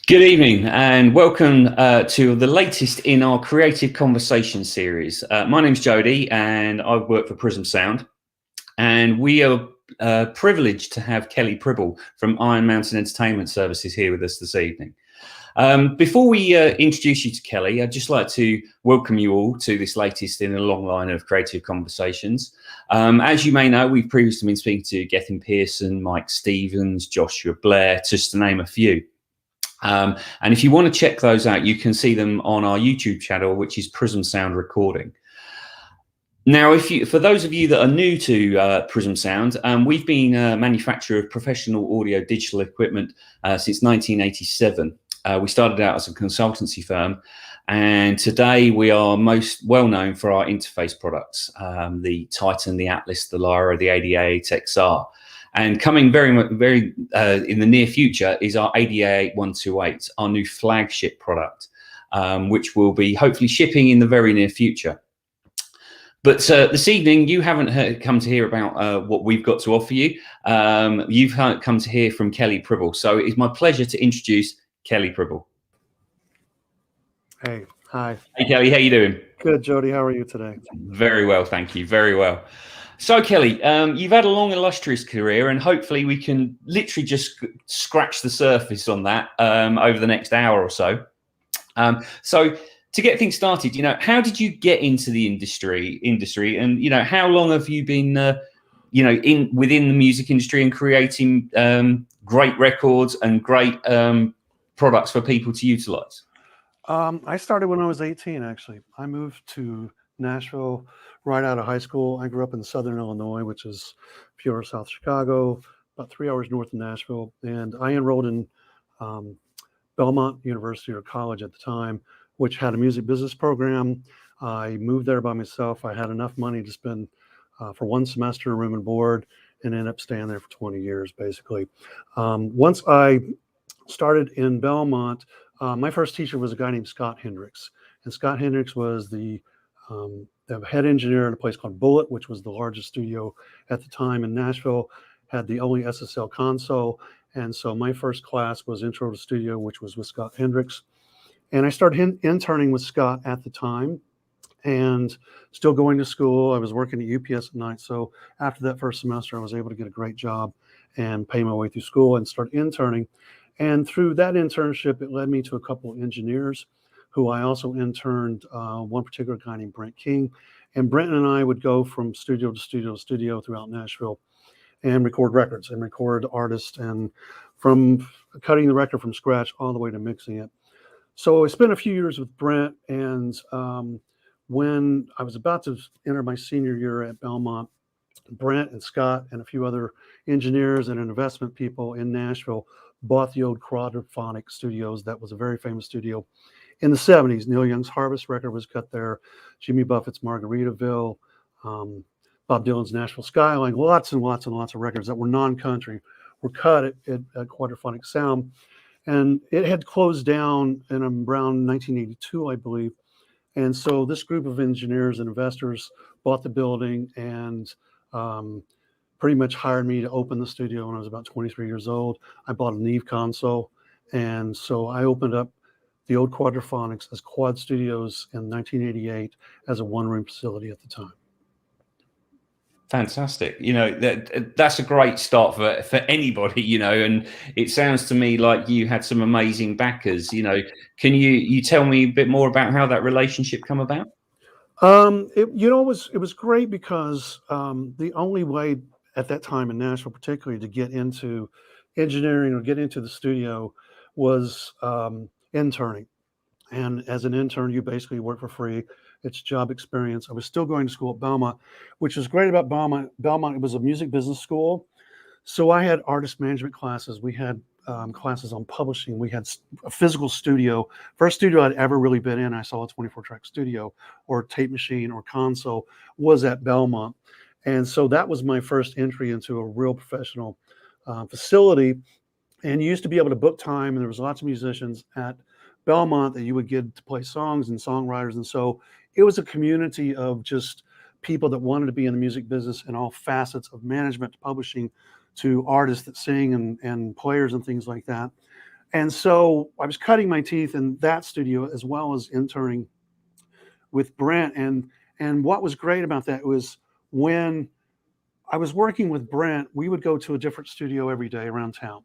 Good evening and welcome to the latest in our Creative Conversation series. My name's Jody and I work for Prism Sound, and we are privileged to have Kelly Pribble from Iron Mountain Entertainment Services here with us this evening. Before we introduce you to Kelly, I'd just like to welcome you all to this latest in a long line of Creative Conversations. As you may know, we've previously been speaking to Gethin Pearson, Mike Stevens, Joshua Blair, just to name a few. And if you want to check those out, you can see them on our YouTube channel, which is Prism Sound Recording. Now, for those of you that are new to Prism Sound, we've been a manufacturer of professional audio digital equipment since 1987. We started out as a consultancy firm, and today we are most well known for our interface products, the Titan, the Atlas, the Lyra, the ADA-8 XR. And coming very in the near future is our ADA-8 128, our new flagship product, which will be hopefully shipping in the very near future. But this evening, you haven't come to hear about what we've got to offer you. You've come to hear from Kelly Pribble. So it's my pleasure to introduce Kelly Pribble. Hey, hi. Hey, Kelly, how you doing? Good, Jody. How are you today? Very well, thank you. Very well. So, Kelly, you've had a long, illustrious career, and hopefully we can literally just scratch the surface on that over the next hour or so. So, to get things started, how did you get into the industry, and how long have you been, within the music industry and creating great records and great products for people to utilize? I started when I was 18. Actually, I moved to Nashville right out of high school. I grew up in Southern Illinois, which is pure South Chicago, about 3 hours north of Nashville. And I enrolled in Belmont University or college at the time, which had a music business program. I moved there by myself. I had enough money to spend for one semester in room and board, and ended up staying there for 20 years, basically. Once I started in Belmont, my first teacher was a guy named Scott Hendricks. And Scott Hendricks was the head engineer at a place called Bullet, which was the largest studio at the time in Nashville, had the only SSL console. And so my first class was Intro to Studio, which was with Scott Hendricks. And I started interning with Scott at the time and still going to school. I was working at UPS at night. So after that first semester, I was able to get a great job and pay my way through school and start interning. And through that internship, it led me to a couple of engineers who I also interned, one particular guy named Brent King. And Brent and I would go from studio to studio to studio throughout Nashville and record records and record artists, and from cutting the record from scratch all the way to mixing it. So I spent a few years with Brent, and when I was about to enter my senior year at Belmont, Brent and Scott and a few other engineers and investment people in Nashville bought the old Quadrafonic Studios. That was a very famous studio in the 70s. Neil Young's Harvest record was cut there. Jimmy Buffett's Margaritaville, Bob Dylan's Nashville Skyline, lots and lots and lots of records that were non-country were cut at Quadrafonic Sound. And it had closed down in around 1982, I believe. And so this group of engineers and investors bought the building and pretty much hired me to open the studio when I was about 23 years old. I bought a Neve console. And so I opened up the old Quadrafonics as Quad Studios in 1988 as a one-room facility at the time. Fantastic. That's a great start for anybody, and it sounds to me like you had some amazing backers. Can you tell me a bit more about how that relationship come about? It was great because the only way at that time in Nashville, particularly, to get into engineering or get into the studio was interning. And as an intern, you basically work for free. It's job experience. I was still going to school at Belmont, which was great about Belmont. Belmont, it was a music business school. So I had artist management classes. We had classes on publishing. We had a physical studio. First studio I'd ever really been in, I saw a 24-track studio or tape machine or console, was at Belmont. And so that was my first entry into a real professional facility. And you used to be able to book time, and there was lots of musicians at Belmont that you would get to play songs and songwriters. And so it was a community of just people that wanted to be in the music business in all facets, of management to publishing to artists that sing and players and things like that. And so I was cutting my teeth in that studio as well as interning with Brent. And what was great about that was when I was working with Brent, we would go to a different studio every day around town.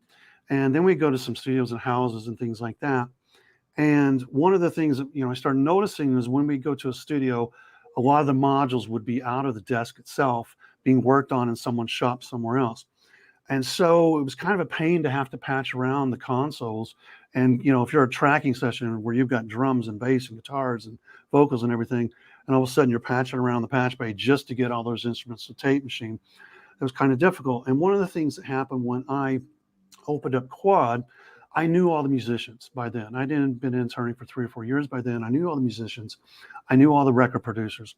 And then we'd go to some studios and houses and things like that. And one of the things that, I started noticing is when we go to a studio, a lot of the modules would be out of the desk itself, being worked on in someone's shop somewhere else. And so it was kind of a pain to have to patch around the consoles. And, if you're a tracking session where you've got drums and bass and guitars and vocals and everything, and all of a sudden you're patching around the patch bay just to get all those instruments to tape machine, it was kind of difficult. And one of the things that happened when I opened up Quad, I knew all the musicians by then. I hadn't been interning for 3 or 4 years by then. I knew all the musicians. I knew all the record producers.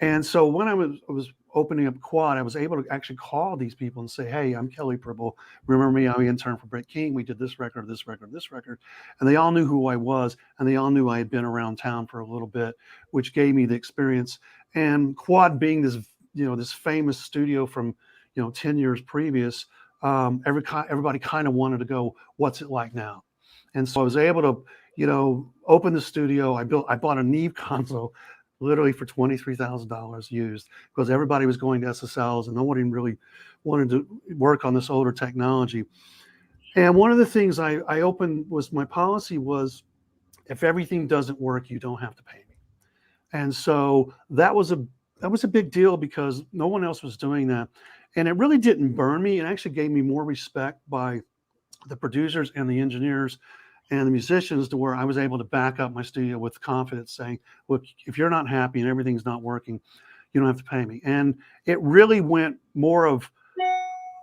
And so when I was opening up Quad, I was able to actually call these people and say, hey, I'm Kelly Pribble. Remember me? I interned for Brett King. We did this record, this record, this record. And they all knew who I was, and they all knew I had been around town for a little bit, which gave me the experience. And Quad being this, this famous studio from, 10 years previous, everybody kind of wanted to go, what's it like now? And so I was able to, open the studio. I bought a Neve console literally for $23,000 used, because everybody was going to SSLs and nobody really wanted to work on this older technology. And one of the things I opened was, my policy was, if everything doesn't work, you don't have to pay me. And so that was a big deal, because no one else was doing that. And it really didn't burn me. It actually gave me more respect by the producers and the engineers and the musicians, to where I was able to back up my studio with confidence, saying, look, if you're not happy and everything's not working, you don't have to pay me. And it really went more of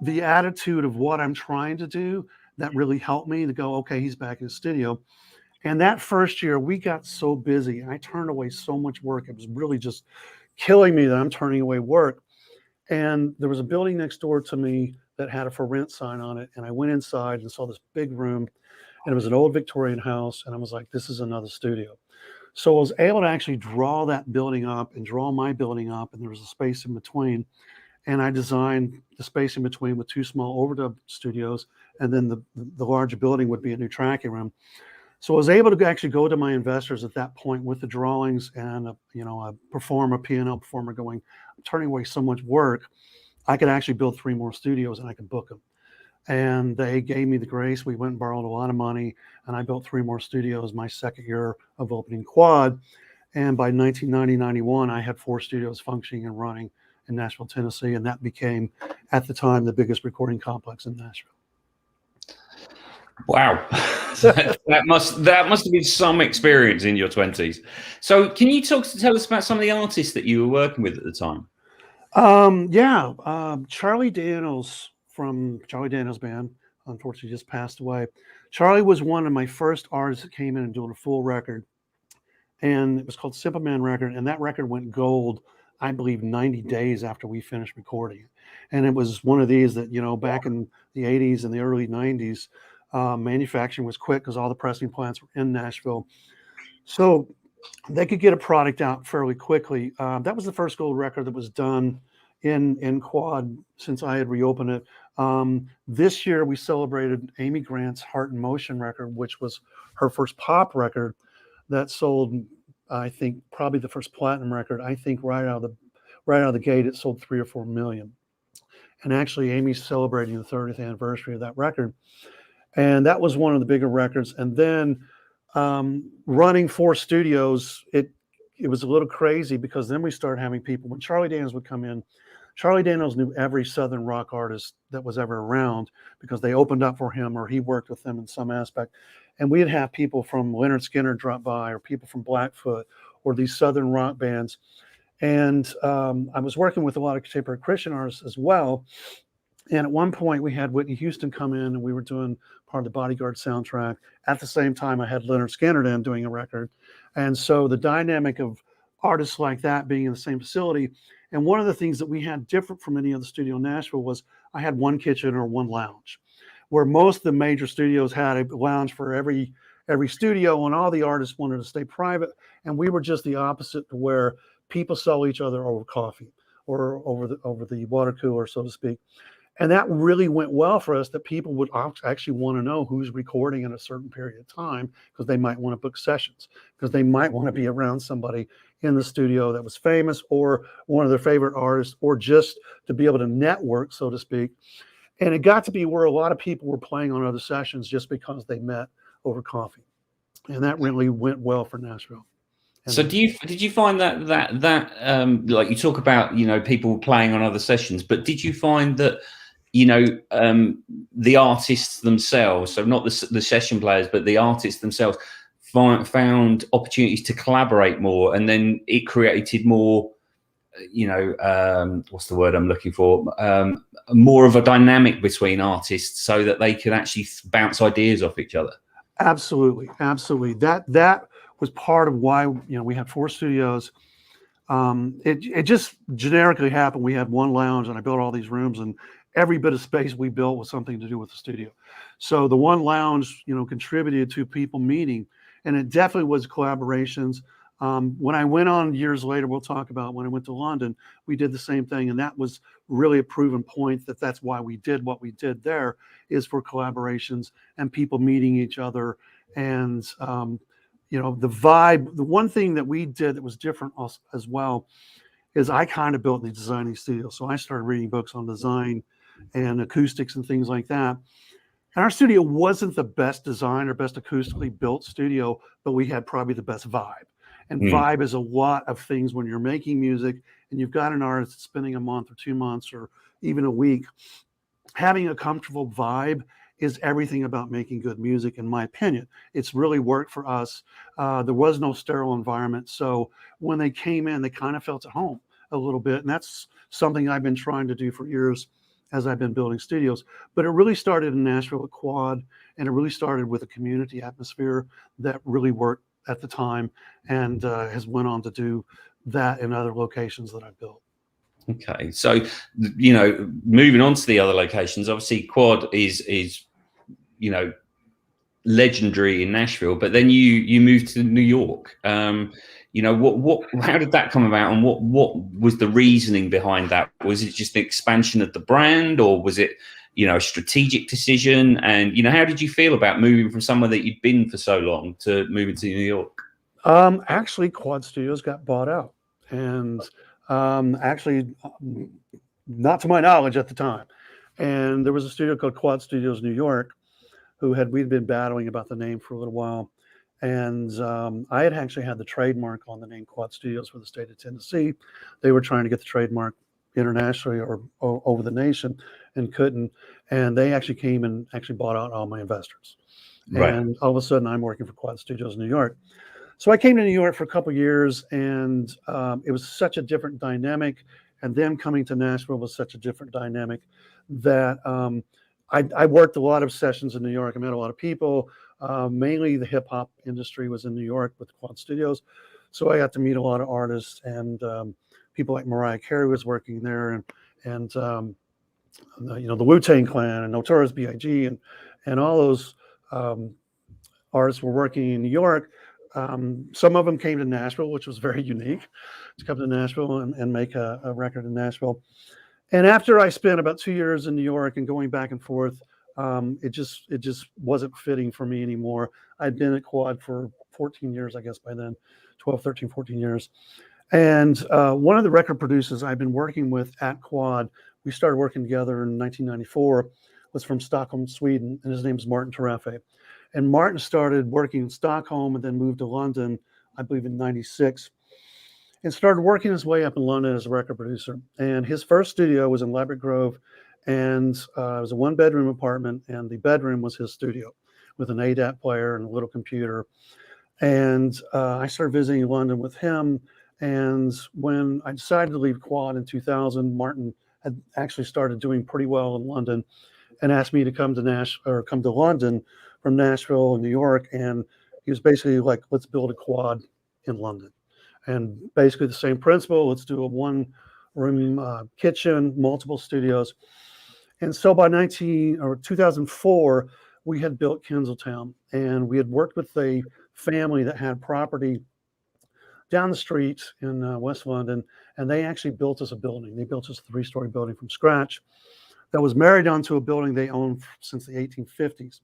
the attitude of what I'm trying to do that really helped me to go, okay, he's back in the studio. And that first year we got so busy and I turned away so much work. It was really just killing me that I'm turning away work. And there was a building next door to me that had a for rent sign on it. And I went inside and saw this big room, and it was an old Victorian house. And I was like, this is another studio. So I was able to actually draw that building up and draw my building up. And there was a space in between. And I designed the space in between with 2 small overdub studios. And then the larger building would be a new tracking room. So I was able to actually go to my investors at that point with the drawings and a P&L performer going, I'm turning away so much work. I could actually build 3 more studios and I could book them. And they gave me the grace. We went and borrowed a lot of money, and I built 3 more studios my second year of opening Quad. And by 1990-91, I had 4 studios functioning and running in Nashville, Tennessee. And that became, at the time, the biggest recording complex in Nashville. Wow. that must have been some experience in your 20s. So can you tell us about some of the artists that you were working with at the time? Charlie Daniels from Charlie Daniels Band, unfortunately, just passed away. Charlie was one of my first artists that came in and doing a full record, and it was called Simple Man Record, and that record went gold, I believe, 90 days after we finished recording it. And it was one of these that, back in the 80s and the early 90s, manufacturing was quick because all the pressing plants were in Nashville. So they could get a product out fairly quickly. That was the first gold record that was done in Quad since I had reopened it. This year we celebrated Amy Grant's Heart in Motion record, which was her first pop record that sold, I think, probably the first platinum record. I think right out of the gate, it sold 3 or 4 million. And actually, Amy's celebrating the 30th anniversary of that record. And that was one of the bigger records. And then running 4 studios, it was a little crazy, because then we started having people, when Charlie Daniels would come in, Charlie Daniels knew every Southern rock artist that was ever around, because they opened up for him or he worked with them in some aspect. And we'd have people from Leonard Skinner drop by, or people from Blackfoot, or these Southern rock bands. And I was working with a lot of contemporary Christian artists as well. And at one point we had Whitney Houston come in, and we were doing part of the Bodyguard soundtrack. At the same time, I had Leonard Skinner in doing a record. And so the dynamic of artists like that being in the same facility. And one of the things that we had different from any other studio in Nashville was I had 1 kitchen or 1 lounge, where most of the major studios had a lounge for every studio, and all the artists wanted to stay private. And we were just the opposite, to where people saw each other over coffee or over the water cooler, so to speak. And that really went well for us, that people would actually want to know who's recording in a certain period of time, because they might want to book sessions, because they might want to be around somebody in the studio that was famous or one of their favorite artists, or just to be able to network, so to speak. And it got to be where a lot of people were playing on other sessions just because they met over coffee. And that really went well for Nashville. So did you find that like you talk about, people playing on other sessions, but did you find that, the artists themselves, so not the session players, but the artists themselves found opportunities to collaborate more, and then it created more, what's the word I'm looking for? More of a dynamic between artists so that they could actually bounce ideas off each other? Absolutely. Absolutely. That was part of why, we had 4 studios. It just generically happened. We had one lounge, and I built all these rooms, and every bit of space we built was something to do with the studio. So the one lounge, contributed to people meeting, and it definitely was collaborations. When I went on years later, we'll talk about when I went to London, we did the same thing. And that was really a proven point that's why we did what we did there, is for collaborations and people meeting each other. And, the vibe, the one thing that we did that was different as well is I kind of built the designing studio. So I started reading books on design and acoustics and things like that. And our studio wasn't the best designed or best acoustically built studio, but we had probably the best vibe. And vibe is a lot of things when you're making music and you've got an artist spending a month or 2 months or even a week. Having a comfortable vibe is everything about making good music, in my opinion. It's really worked for us. There was no sterile environment. So when they came in, they kind of felt at home a little bit. And that's something I've been trying to do for years as I've been building studios. But it really started in Nashville at Quad, and it really started with a community atmosphere that really worked at the time, and has went on to do that in other locations that I've built. Okay, so moving on to the other locations, obviously Quad is legendary in Nashville, but then you moved to New York. How did that come about, and what was the reasoning behind that? Was it just the expansion of the brand, or was it a strategic decision? And how did you feel about moving from somewhere that you'd been for so long to moving to New York? Actually, Quad Studios got bought out, and actually, not to my knowledge at the time. And there was a studio called Quad Studios New York, we'd been battling about the name for a little while. And I had actually had the trademark on the name Quad Studios for the state of Tennessee. They were trying to get the trademark internationally or over the nation and couldn't. And they actually came and actually bought out all my investors. Right. And all of a sudden I'm working for Quad Studios New York. So I came to New York for a couple of years, and it was such a different dynamic. And then coming to Nashville was such a different dynamic that I worked a lot of sessions in New York. I met a lot of people. Mainly the hip hop industry was in New York with Quad Studios. So I got to meet a lot of artists, and people like Mariah Carey was working there, and the Wu-Tang Clan and Notorious B.I.G. and all those artists were working in New York. Some of them came to Nashville, which was very unique, to come to Nashville and make a record in Nashville. And after I spent about 2 years in New York and going back and forth, it just wasn't fitting for me anymore. I'd been at Quad for 14 years, I guess by then, 12, 13, 14 years. And one of the record producers I've been working with at Quad, we started working together in 1994, was from Stockholm, Sweden, and his name is Martin Terefe. And Martin started working in Stockholm and then moved to London, I believe in 96, and started working his way up in London as a record producer. And his first studio was in Ladbroke Grove, and it was a 1-bedroom apartment, and the bedroom was his studio with an ADAT player and a little computer. And I started visiting London with him. And when I decided to leave Quad in 2000, Martin had actually started doing pretty well in London and asked me to come to London from Nashville and New York. And he was basically like, let's build a Quad in London. And basically the same principle, let's do a 1-room kitchen, multiple studios. And so by 2004, we had built Kensaltown, and we had worked with a family that had property down the street in West London, and they actually built us a building. They built us a 3-story building from scratch. that was married onto a building they owned since the 1850s.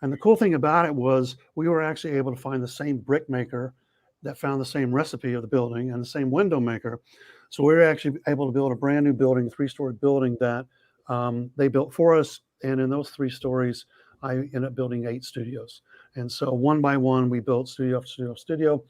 And the cool thing about it was we were actually able to find the same brick maker that found the same recipe of the building and the same window maker. So we were actually able to build a brand new building, a 3-story building that they built for us. And in those 3 stories, I ended up building 8 studios. And so one by one, we built studio after studio after studio.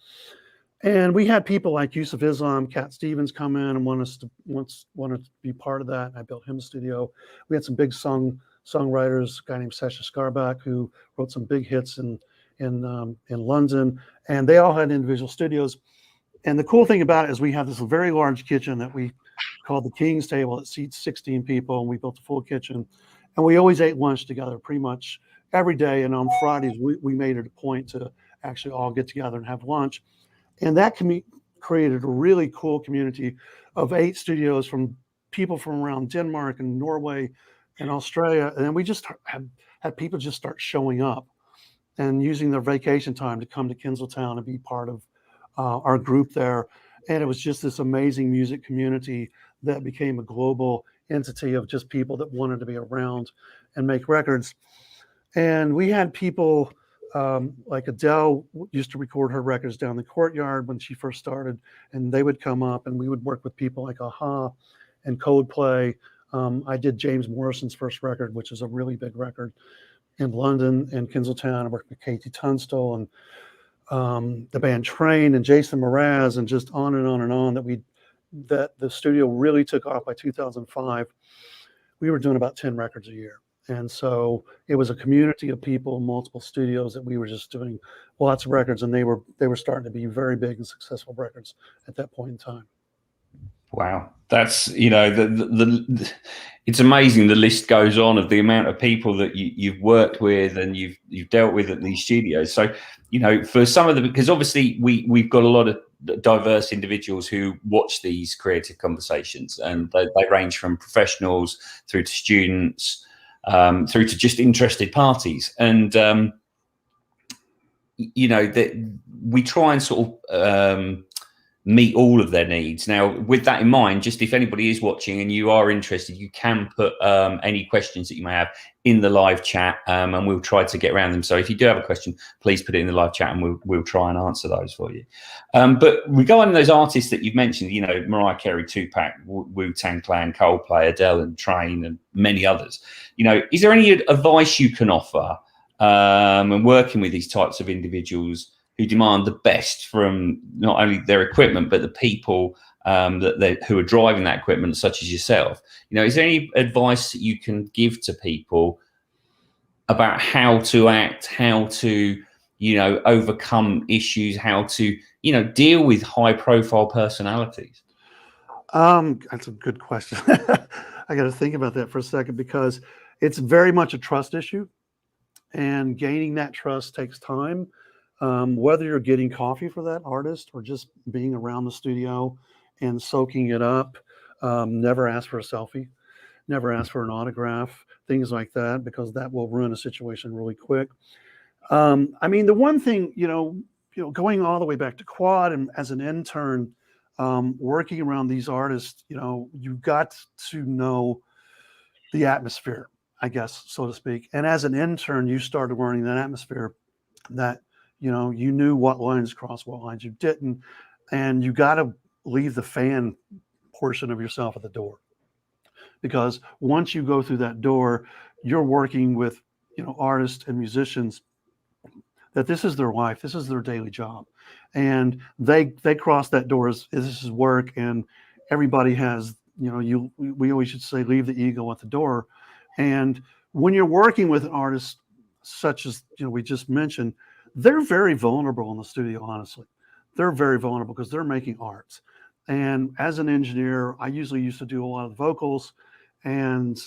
And we had people like Yusuf Islam, Cat Stevens come in and wanted to be part of that. I built him a studio. We had some big songwriters, a guy named Sasha Skarbak, who wrote some big hits in London, and they all had individual studios. And the cool thing about it is we have this very large kitchen that we called the King's Table that seats 16 people, and we built a full kitchen. And we always ate lunch together pretty much every day. And on Fridays, we made it a point to actually all get together and have lunch. And that created a really cool community of 8 studios from people from around Denmark and Norway and Australia. And then we just had people just start showing up and using their vacation time to come to Kensaltown and be part of our group there. And it was just this amazing music community that became a global entity of just people that wanted to be around and make records. And we had people like Adele used to record her records down the courtyard when she first started, and they would come up and we would work with people like A-ha and Coldplay. I did James Morrison's first record, which is a really big record in London and Kensaltown. I worked with Katie Tunstall and the band Train and Jason Mraz, and just on and on and on, that the studio really took off by 2005. We were doing about 10 records a year. And so it was a community of people, multiple studios that we were just doing lots of records, and they were starting to be very big and successful records at that point in time. Wow, that's, you know, it's amazing. The list goes on of the amount of people that you've worked with and you've dealt with at these studios. So, you know, for some of them, because obviously we've got a lot of diverse individuals who watch these creative conversations, and they range from professionals through to students, through to just interested parties. And you know, that we try and sort of meet all of their needs. Now, with that in mind, just if anybody is watching and you are interested, you can put any questions that you may have in the live chat, and we'll try to get around them. So if you do have a question, please put it in the live chat and we'll try and answer those for you. But regarding those artists that you've mentioned, you know, Mariah Carey, Tupac, Wu-Tang Clan, Coldplay, Adele and Train and many others, you know, is there any advice you can offer when working with these types of individuals who demand the best from not only their equipment, but the people who are driving that equipment, such as yourself? You know, is there any advice that you can give to people about how to act, how to, you know, overcome issues, how to, you know, deal with high profile personalities? That's a good question. I got to think about that for a second, because it's very much a trust issue, and gaining that trust takes time. Whether you're getting coffee for that artist or just being around the studio and soaking it up, never ask for a selfie, never ask for an autograph, things like that, because that will ruin a situation really quick. I mean, the one thing, you know, going all the way back to Quad and as an intern, working around these artists, you know, you got to know the atmosphere, I guess, so to speak. And as an intern, you started learning that atmosphere, that, you know, you knew what lines crossed, what lines you didn't, and you got to leave the fan portion of yourself at the door, because once you go through that door, you're working with, you know, artists and musicians that this is their life, this is their daily job, and they cross that door as this is work, and everybody has, you know, we always should say leave the ego at the door. And when you're working with an artist such as, you know, we just mentioned, they're very vulnerable in the studio, honestly. They're very vulnerable because they're making art. And as an engineer, I usually used to do a lot of the vocals, and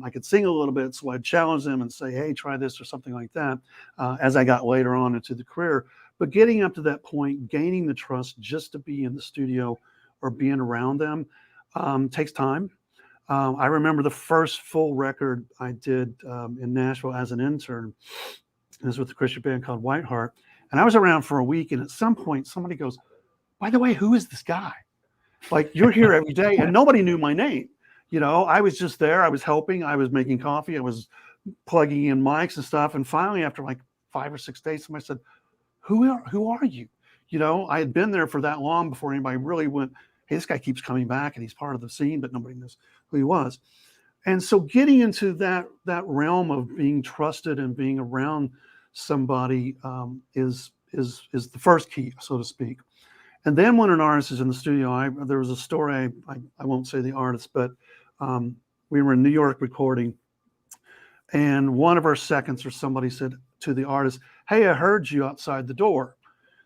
I could sing a little bit, so I'd challenge them and say, hey, try this or something like that, as I got later on into the career. But getting up to that point, gaining the trust just to be in the studio or being around them takes time. I remember the first full record I did in Nashville as an intern. It was with a Christian band called Whiteheart. And I was around for a week, and at some point somebody goes, by the way, who is this guy? Like, you're here every day, and nobody knew my name. You know, I was just there. I was helping. I was making coffee. I was plugging in mics and stuff. And finally, after like 5 or 6 days, somebody said, who are you? You know, I had been there for that long before anybody really went, hey, this guy keeps coming back and he's part of the scene, but nobody knows who he was. And so getting into that realm of being trusted and being around somebody is the first key, so to speak. And then when an artist is in the studio, there was a story, I won't say the artist, but we were in New York recording, and one of our seconds or somebody said to the artist, hey, I heard you outside the door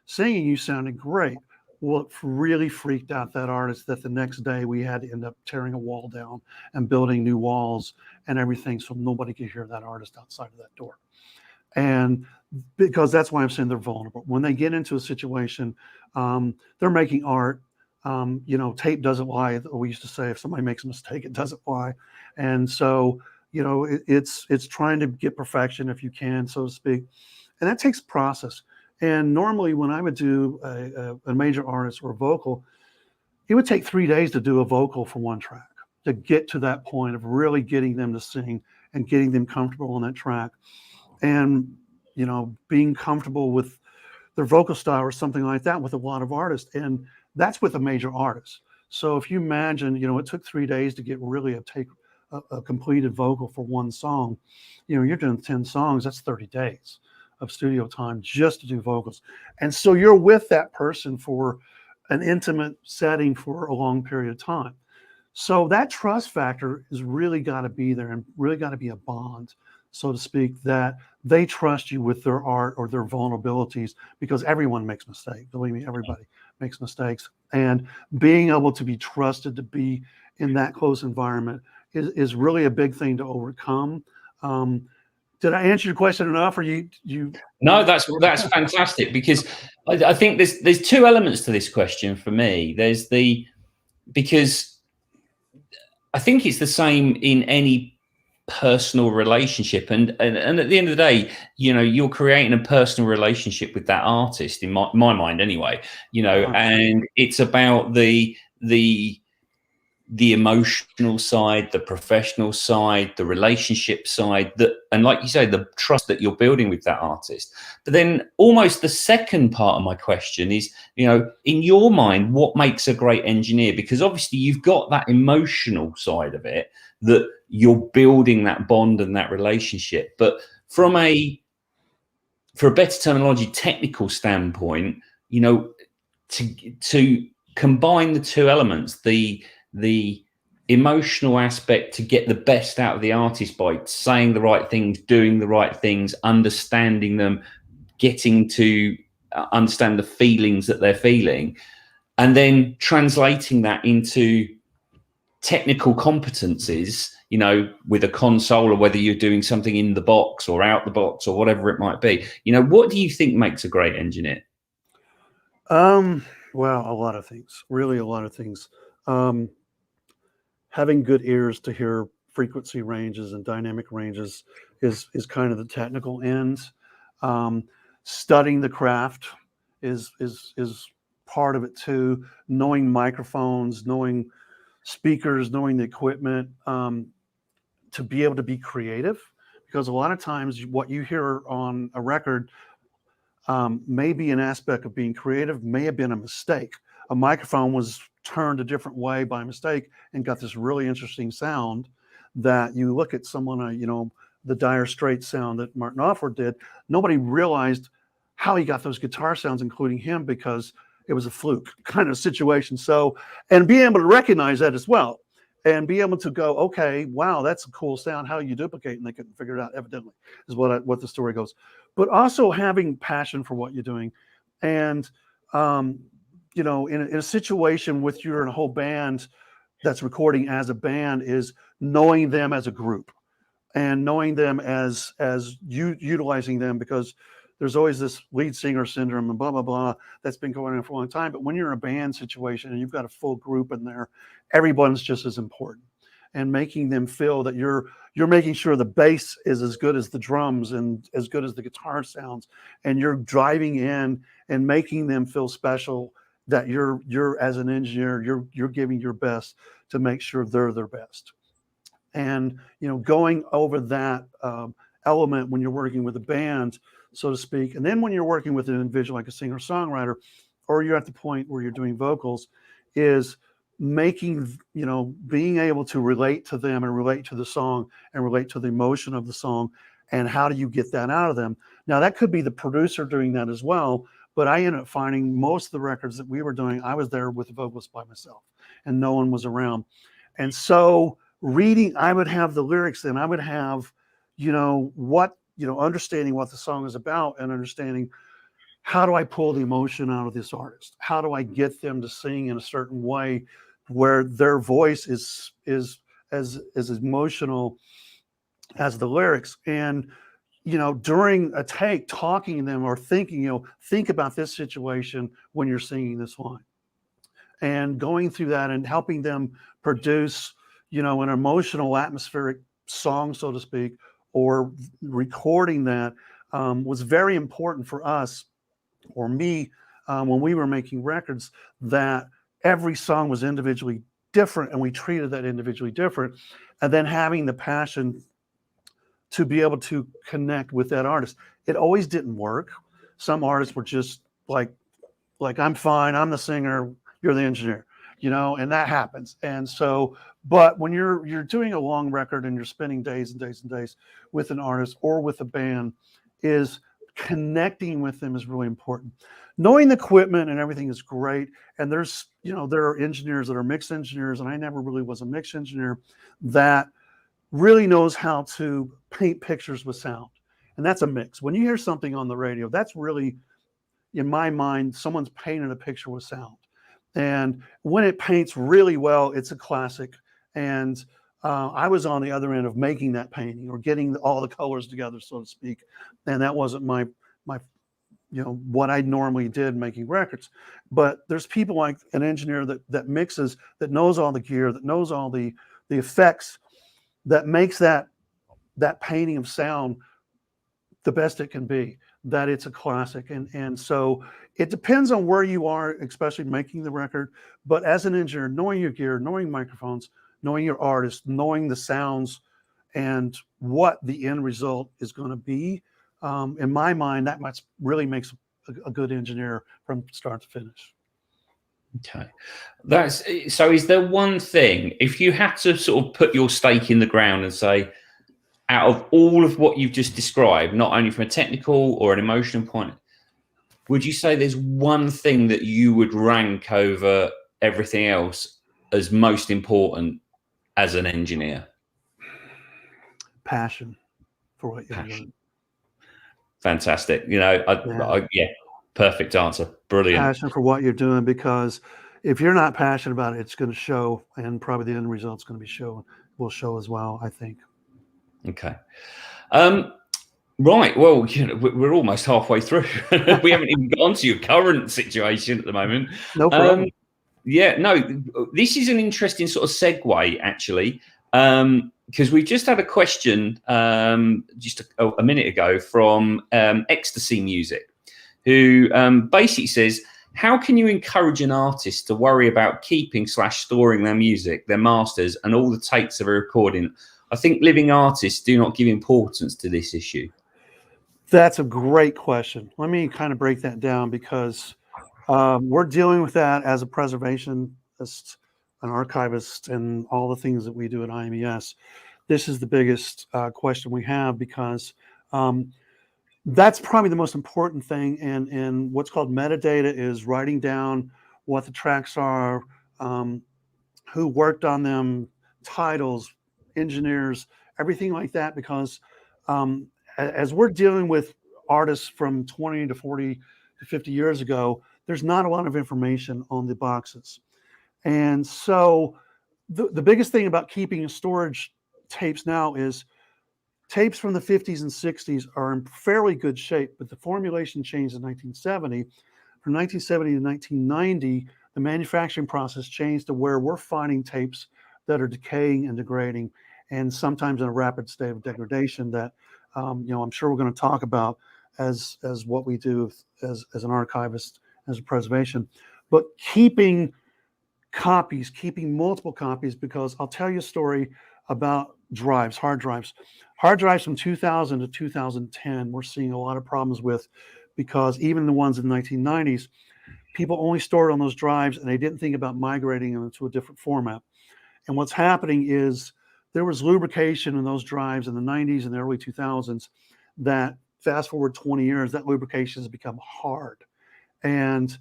singing, you sounded great. Well, it really freaked out that artist that the next day we had to end up tearing a wall down and building new walls and everything so nobody could hear that artist outside of that door. And because that's why I'm saying they're vulnerable. When they get into a situation, they're making art. You know, tape doesn't lie. We used to say if somebody makes a mistake, it doesn't lie. And so, you know, it's trying to get perfection if you can, so to speak. And that takes process. And normally when I would do a major artist or a vocal, it would take 3 days to do a vocal for one track, to get to that point of really getting them to sing and getting them comfortable on that track. And, you know, being comfortable with their vocal style or something like that with a lot of artists. And that's with a major artist. So if you imagine, you know, it took 3 days to get really a completed vocal for one song, you know, you're doing 10 songs, that's 30 days of studio time just to do vocals. And so you're with that person for an intimate setting for a long period of time. So that trust factor is really got to be there and really got to be a bond, so to speak, that they trust you with their art or their vulnerabilities, because everyone makes mistakes. Believe me, everybody makes mistakes. And being able to be trusted to be in that close environment is really a big thing to overcome. Did I answer your question enough, or you? No, that's fantastic, because I think there's two elements to this question for me. There's because I think it's the same in any personal relationship, and at the end of the day, you know, you're creating a personal relationship with that artist, in my mind anyway, you know. And it's about the emotional side, the professional side, the relationship side, and like you say, the trust that you're building with that artist. But then almost the second part of my question is, you know, in your mind, what makes a great engineer? Because obviously you've got that emotional side of it, that you're building that bond and that relationship. But for a better terminology, technical standpoint, you know, to combine the two elements, the emotional aspect to get the best out of the artist by saying the right things, doing the right things, understanding them, getting to understand the feelings that they're feeling, and then translating that into technical competencies, you know, with a console, or whether you're doing something in the box or out the box or whatever it might be. You know, what do you think makes a great engineer? Well, a lot of things, really a lot of things. Having good ears to hear frequency ranges and dynamic ranges is kind of the technical end. Studying the craft is part of it too. Knowing microphones, knowing speakers, knowing the equipment, to be able to be creative, because a lot of times what you hear on a record may be an aspect of being creative, may have been a mistake. A microphone was turned a different way by mistake and got this really interesting sound that you look at someone, you know, the Dire Straits sound that Martin Terefe did. Nobody realized how he got those guitar sounds, including him, because it was a fluke kind of situation. So, and being able to recognize that as well, and be able to go, okay, wow, that's a cool sound. How you duplicate? And they couldn't figure it out, evidently, is what the story goes. But also having passion for what you're doing, and you know, in a situation with you're in a whole band that's recording as a band, is knowing them as a group and knowing them as you utilizing them, because there's always this lead singer syndrome and blah, blah, blah, that's been going on for a long time. But when you're in a band situation and you've got a full group in there, everyone's just as important, and making them feel that you're making sure the bass is as good as the drums and as good as the guitar sounds, and you're driving in and making them feel special, that you're as an engineer, you're giving your best to make sure they're their best. and going over that element when you're working with a band, so to speak, and then when you're working with an individual like a singer songwriter, or you're at the point where you're doing vocals, is making being able to relate to them and relate to the song and relate to the emotion of the song, and how do you get that out of them. Now that could be the producer doing that as well, but I ended up finding most of the records that we were doing, I was there with the vocalist by myself and no one was around. And so reading, I would have the lyrics, and I would have understanding what the song is about, and understanding how do I pull the emotion out of this artist? How do I get them to sing in a certain way where their voice is as emotional as the lyrics? And during a take, talking to them or thinking, think about this situation when you're singing this line, and going through that and helping them produce, an emotional, atmospheric song, so to speak, or recording that was very important for us, or me, when we were making records, that every song was individually different and we treated that individually different, and then having the passion to be able to connect with that artist. It always didn't work. Some artists were just like I'm fine, I'm the singer, you're the engineer, and that happens. And so, but when you're doing a long record and you're spending days and days and days with an artist or with a band, is connecting with them is really important. Knowing the equipment and everything is great. And there's, there are engineers that are mix engineers, and I never really was a mix engineer, that really knows how to paint pictures with sound. And that's a mix. When you hear something on the radio, that's really, in my mind, someone's painted a picture with sound. And when it paints really well, it's a classic. And I was on the other end of making that painting, or getting all the colors together, so to speak. And that wasn't my what I normally did making records. But there's people like an engineer that mixes, that knows all the gear, that knows all the effects, that makes that painting of sound the best it can be, that it's a classic. And so it depends on where you are, especially making the record. But as an engineer, knowing your gear, knowing microphones, knowing your artist, knowing the sounds, and what the end result is going to be, in my mind, that really makes a good engineer from start to finish. Okay, so. Is there one thing, if you had to sort of put your stake in the ground and say, out of all of what you've just described, not only from a technical or an emotional point, would you say there's one thing that you would rank over everything else as most important as an engineer? Passion for what you're doing. Fantastic. Yeah, perfect answer. Brilliant. Passion for what you're doing, because if you're not passionate about it, it's going to show, and probably the end result's going to will show as well, I think. Okay. Right. Well, we're almost halfway through. We haven't even gone to your current situation at the moment. No problem. Yeah, no, this is an interesting sort of segue, actually, because we just had a question just a minute ago from Ecstasy Music, who basically says, how can you encourage an artist to worry about keeping/storing their music, their masters, and all the takes of a recording? I think living artists do not give importance to this issue. That's a great question. Let me kind of break that down, because we're dealing with that as a preservationist, an archivist, and all the things that we do at IMES. This is the biggest question we have, because that's probably the most important thing. And what's called metadata is writing down what the tracks are, who worked on them, titles, engineers, everything like that, because as we're dealing with artists from 20 to 40 to 50 years ago, there's not a lot of information on the boxes. And so the biggest thing about keeping storage tapes now is tapes from the 50s and 60s are in fairly good shape, but the formulation changed in 1970. From 1970 to 1990, the manufacturing process changed to where we're finding tapes that are decaying and degrading, and sometimes in a rapid state of degradation that I'm sure we're going to talk about as what we do as an archivist, as a preservation. But keeping copies, keeping multiple copies, because I'll tell you a story about drives, hard drives. Hard drives from 2000 to 2010, we're seeing a lot of problems with, because even the ones in the 1990s, people only stored on those drives and they didn't think about migrating them into a different format. And what's happening is there was lubrication in those drives in the 90s and the early 2000s that fast forward 20 years, that lubrication has become hard. And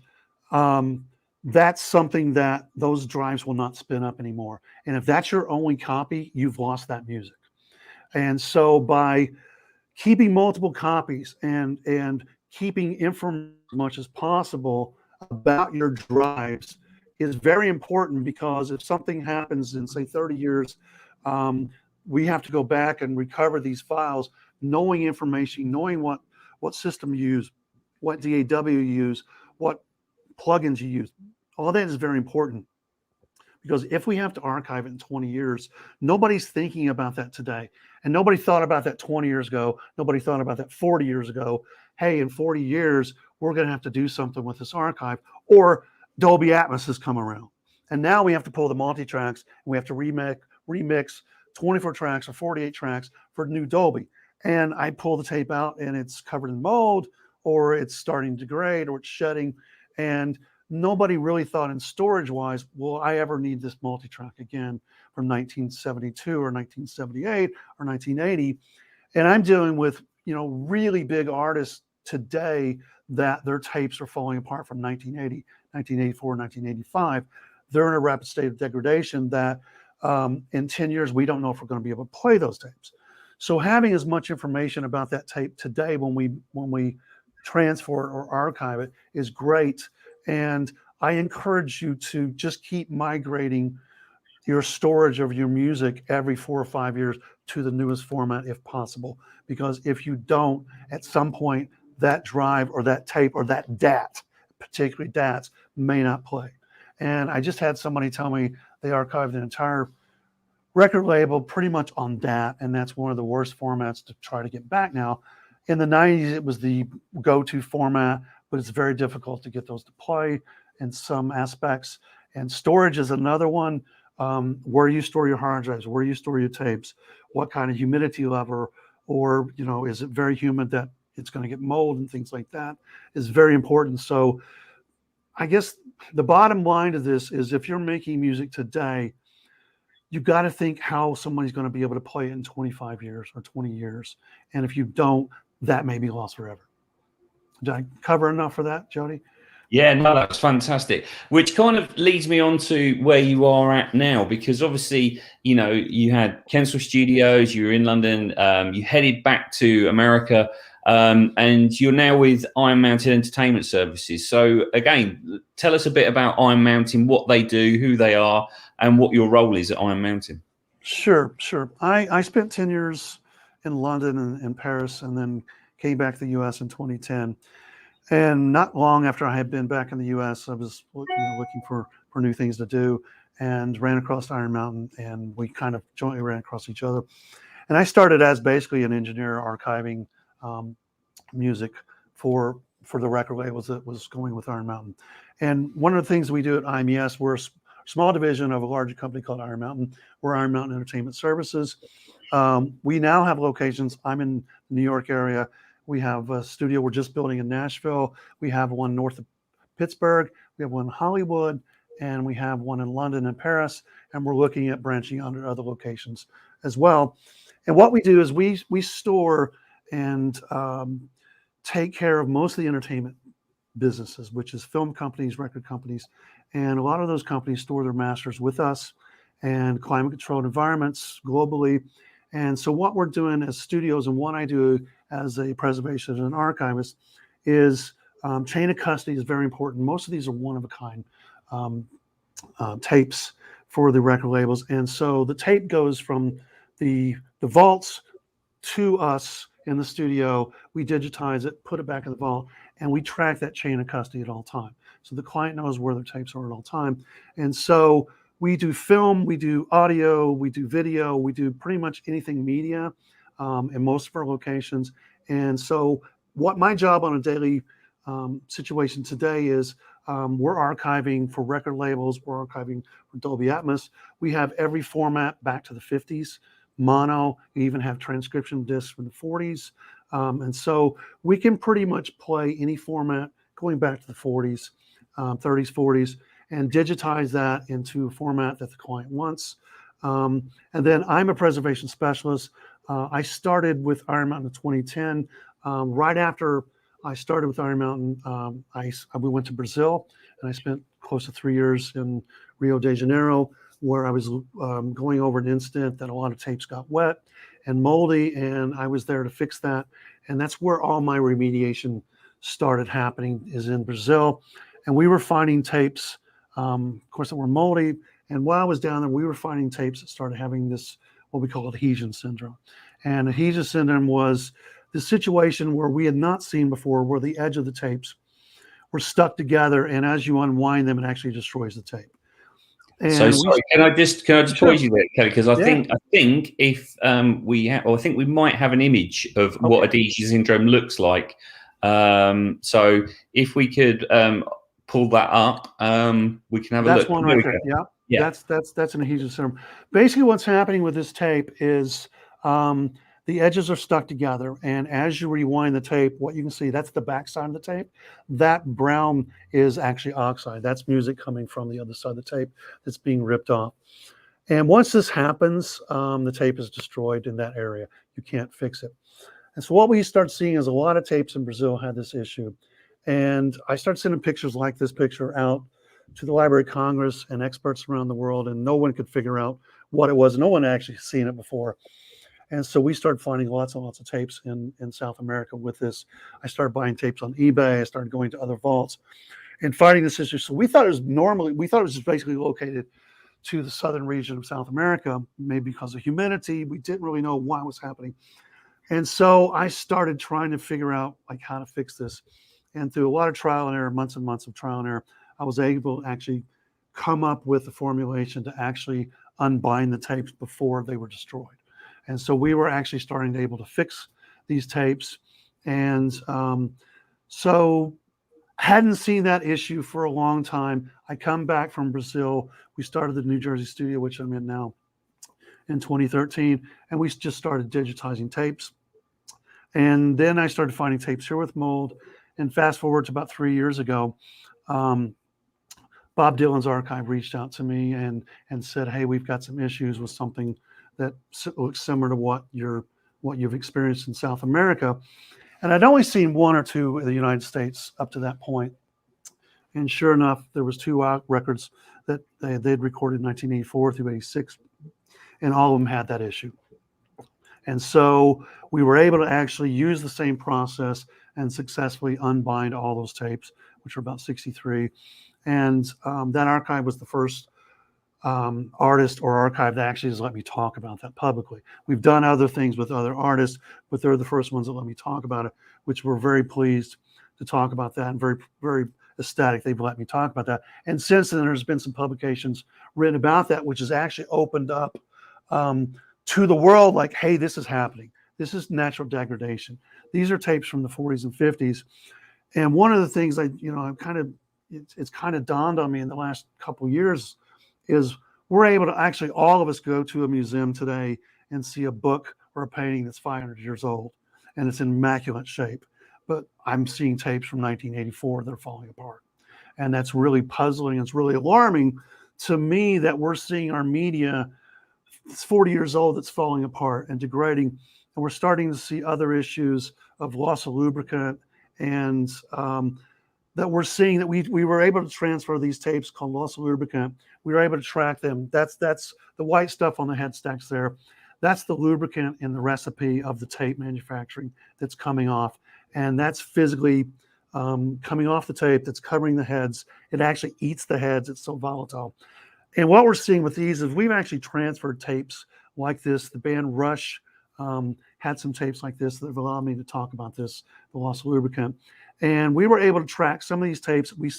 that's something that those drives will not spin up anymore. And if that's your only copy, you've lost that music. And so by keeping multiple copies and keeping information as much as possible about your drives is very important, because if something happens in, say, 30 years, we have to go back and recover these files, knowing information, knowing what system you use, what DAW you use, what plugins you use. All that is very important, because if we have to archive it in 20 years, nobody's thinking about that today. And nobody thought about that 20 years ago. Nobody thought about that 40 years ago. Hey, in 40 years, we're going to have to do something with this archive, or Dolby Atmos has come around. And now we have to pull the multi-tracks and we have to remix 24 tracks or 48 tracks for new Dolby. And I pull the tape out and it's covered in mold, or it's starting to degrade, or it's shedding. And nobody really thought in storage wise, will I ever need this multi-track again from 1972 or 1978 or 1980? And I'm dealing with, really big artists today that their tapes are falling apart from 1980, 1984, 1985. They're in a rapid state of degradation that in 10 years, we don't know if we're going to be able to play those tapes. So having as much information about that tape today when we transfer it or archive it is great. And I encourage you to just keep migrating your storage of your music every 4 or 5 years to the newest format if possible. Because if you don't, at some point, that drive or that tape or that DAT, particularly DATs, may not play. And I just had somebody tell me they archived an entire record label pretty much on DAT, and that's one of the worst formats to try to get back now. In the 90s, it was the go-to format, but it's very difficult to get those to play in some aspects. And storage is another one. Where you store your hard drives, where you store your tapes, what kind of humidity level, or is it very humid that it's going to get mold and things like that, is very important. So I guess the bottom line of this is, if you're making music today, you got to think how somebody's going to be able to play it in 25 years or 20 years. And if you don't, that may be lost forever. Did I cover enough for that, Jody? Yeah, no, that's fantastic. Which kind of leads me on to where you are at now, because obviously, you had Kensaltown Studios, you were in London, you headed back to America, and you're now with Iron Mountain Entertainment Services. So again, tell us a bit about Iron Mountain, what they do, who they are, and what your role is at Iron Mountain. Sure. I spent 10 years in London and Paris, and then came back to the US in 2010. And not long after I had been back in the US, I was looking for new things to do, and ran across Iron Mountain, and we kind of jointly ran across each other. And I started as basically an engineer archiving music for the record labels that was going with Iron Mountain. And one of the things we do at IMES, we're a small division of a larger company called Iron Mountain. We're Iron Mountain Entertainment Services. We now have locations. I'm in the New York area. We have a studio we're just building in Nashville. We have one north of Pittsburgh. We have one in Hollywood, and we have one in London and Paris. And we're looking at branching out to other locations as well. And what we do is we store and take care of most of the entertainment businesses, which is film companies, record companies. And a lot of those companies store their masters with us, and climate controlled environments globally. And so what we're doing as studios, and what I do as a preservationist and archivist, is chain of custody is very important. Most of these are one-of-a-kind tapes for the record labels. And so the tape goes from the vaults to us in the studio. We digitize it, put it back in the vault, and we track that chain of custody at all time. So the client knows where their tapes are at all time. And so we do film, we do audio, we do video, we do pretty much anything media in most of our locations. And so what my job on a daily situation today is, we're archiving for record labels, we're archiving for Dolby Atmos. We have every format back to the 50s mono. You even have transcription discs from the 40s. And so we can pretty much play any format going back to the 40s, 30s, 40s, and digitize that into a format that the client wants. And then I'm a preservation specialist. I started with Iron Mountain in 2010. Right after I started with Iron Mountain, we went to Brazil, and I spent close to 3 years in Rio de Janeiro, where I was going over an incident that a lot of tapes got wet and moldy, and I was there to fix that. And that's where all my remediation started happening, is in Brazil. And we were finding tapes, of course, that were moldy. And while I was down there, we were finding tapes that started having this, what we call adhesion syndrome. And adhesion syndrome was the situation where we had not seen before, where the edge of the tapes were stuck together, and as you unwind them, it actually destroys the tape. And so sorry, can I just pause you there, Kelly? Because I think if I think we might have an image of what adhesion syndrome looks like. So if we could pull that up, we can have a look. That's one right there. Yeah. That's an adhesion syndrome. Basically, what's happening with this tape is the edges are stuck together, and as you rewind the tape, what you can see, that's the back side of the tape. That brown is actually oxide. That's music coming from the other side of the tape that's being ripped off. And once this happens, the tape is destroyed in that area. You can't fix it. And so what we start seeing is a lot of tapes in Brazil had this issue. And I started sending pictures like this picture out to the Library of Congress and experts around the world, and no one could figure out what it was. No one had actually seen it before. And so we started finding lots and lots of tapes in South America with this. I started buying tapes on eBay. I started going to other vaults and finding this issue. So we thought it was just basically located to the southern region of South America, maybe because of humidity. We didn't really know why it was happening. And so I started trying to figure out like how to fix this. And through a lot of trial and error, months and months of trial and error, I was able to actually come up with a formulation to actually unbind the tapes before they were destroyed. And so we were actually starting to able to fix these tapes. And so hadn't seen that issue for a long time. I come back from Brazil. We started the New Jersey studio, which I'm in now, in 2013. And we just started digitizing tapes. And then I started finding tapes here with mold. And fast forward to about 3 years ago, Bob Dylan's archive reached out to me and said, hey, we've got some issues with something that looks similar to what you've experienced in South America. And I'd only seen one or two in the United States up to that point. And sure enough, there was two records that they'd recorded in 1984 through 86, and all of them had that issue. And so we were able to actually use the same process and successfully unbind all those tapes, which were about 63. And that archive was the first artist or archive that actually has let me talk about that publicly. We've done other things with other artists, but they're the first ones that let me talk about it, which we're very pleased to talk about that, and very, very ecstatic they've let me talk about that. And since then, there's been some publications written about that, which has actually opened up to the world, like, hey, this is happening. This is natural degradation. These are tapes from the 40s and 50s. And one of the things it's kind of dawned on me in the last couple of years is we're able to actually, all of us, go to a museum today and see a book or a painting that's 500 years old and it's in immaculate shape. But I'm seeing tapes from 1984 that are falling apart. And that's really puzzling. It's really alarming to me that we're seeing our media, it's 40 years old, that's falling apart and degrading. And we're starting to see other issues of loss of lubricant, and that we're seeing that we were able to transfer these tapes called loss of lubricant. We were able to track them. That's the white stuff on the head stacks there. That's the lubricant in the recipe of the tape manufacturing that's coming off. And that's physically coming off the tape, that's covering the heads. It actually eats the heads. It's so volatile. And what we're seeing with these is we've actually transferred tapes like this. The band Rush had some tapes like this that have allowed me to talk about this, the loss of lubricant. And we were able to track some of these tapes we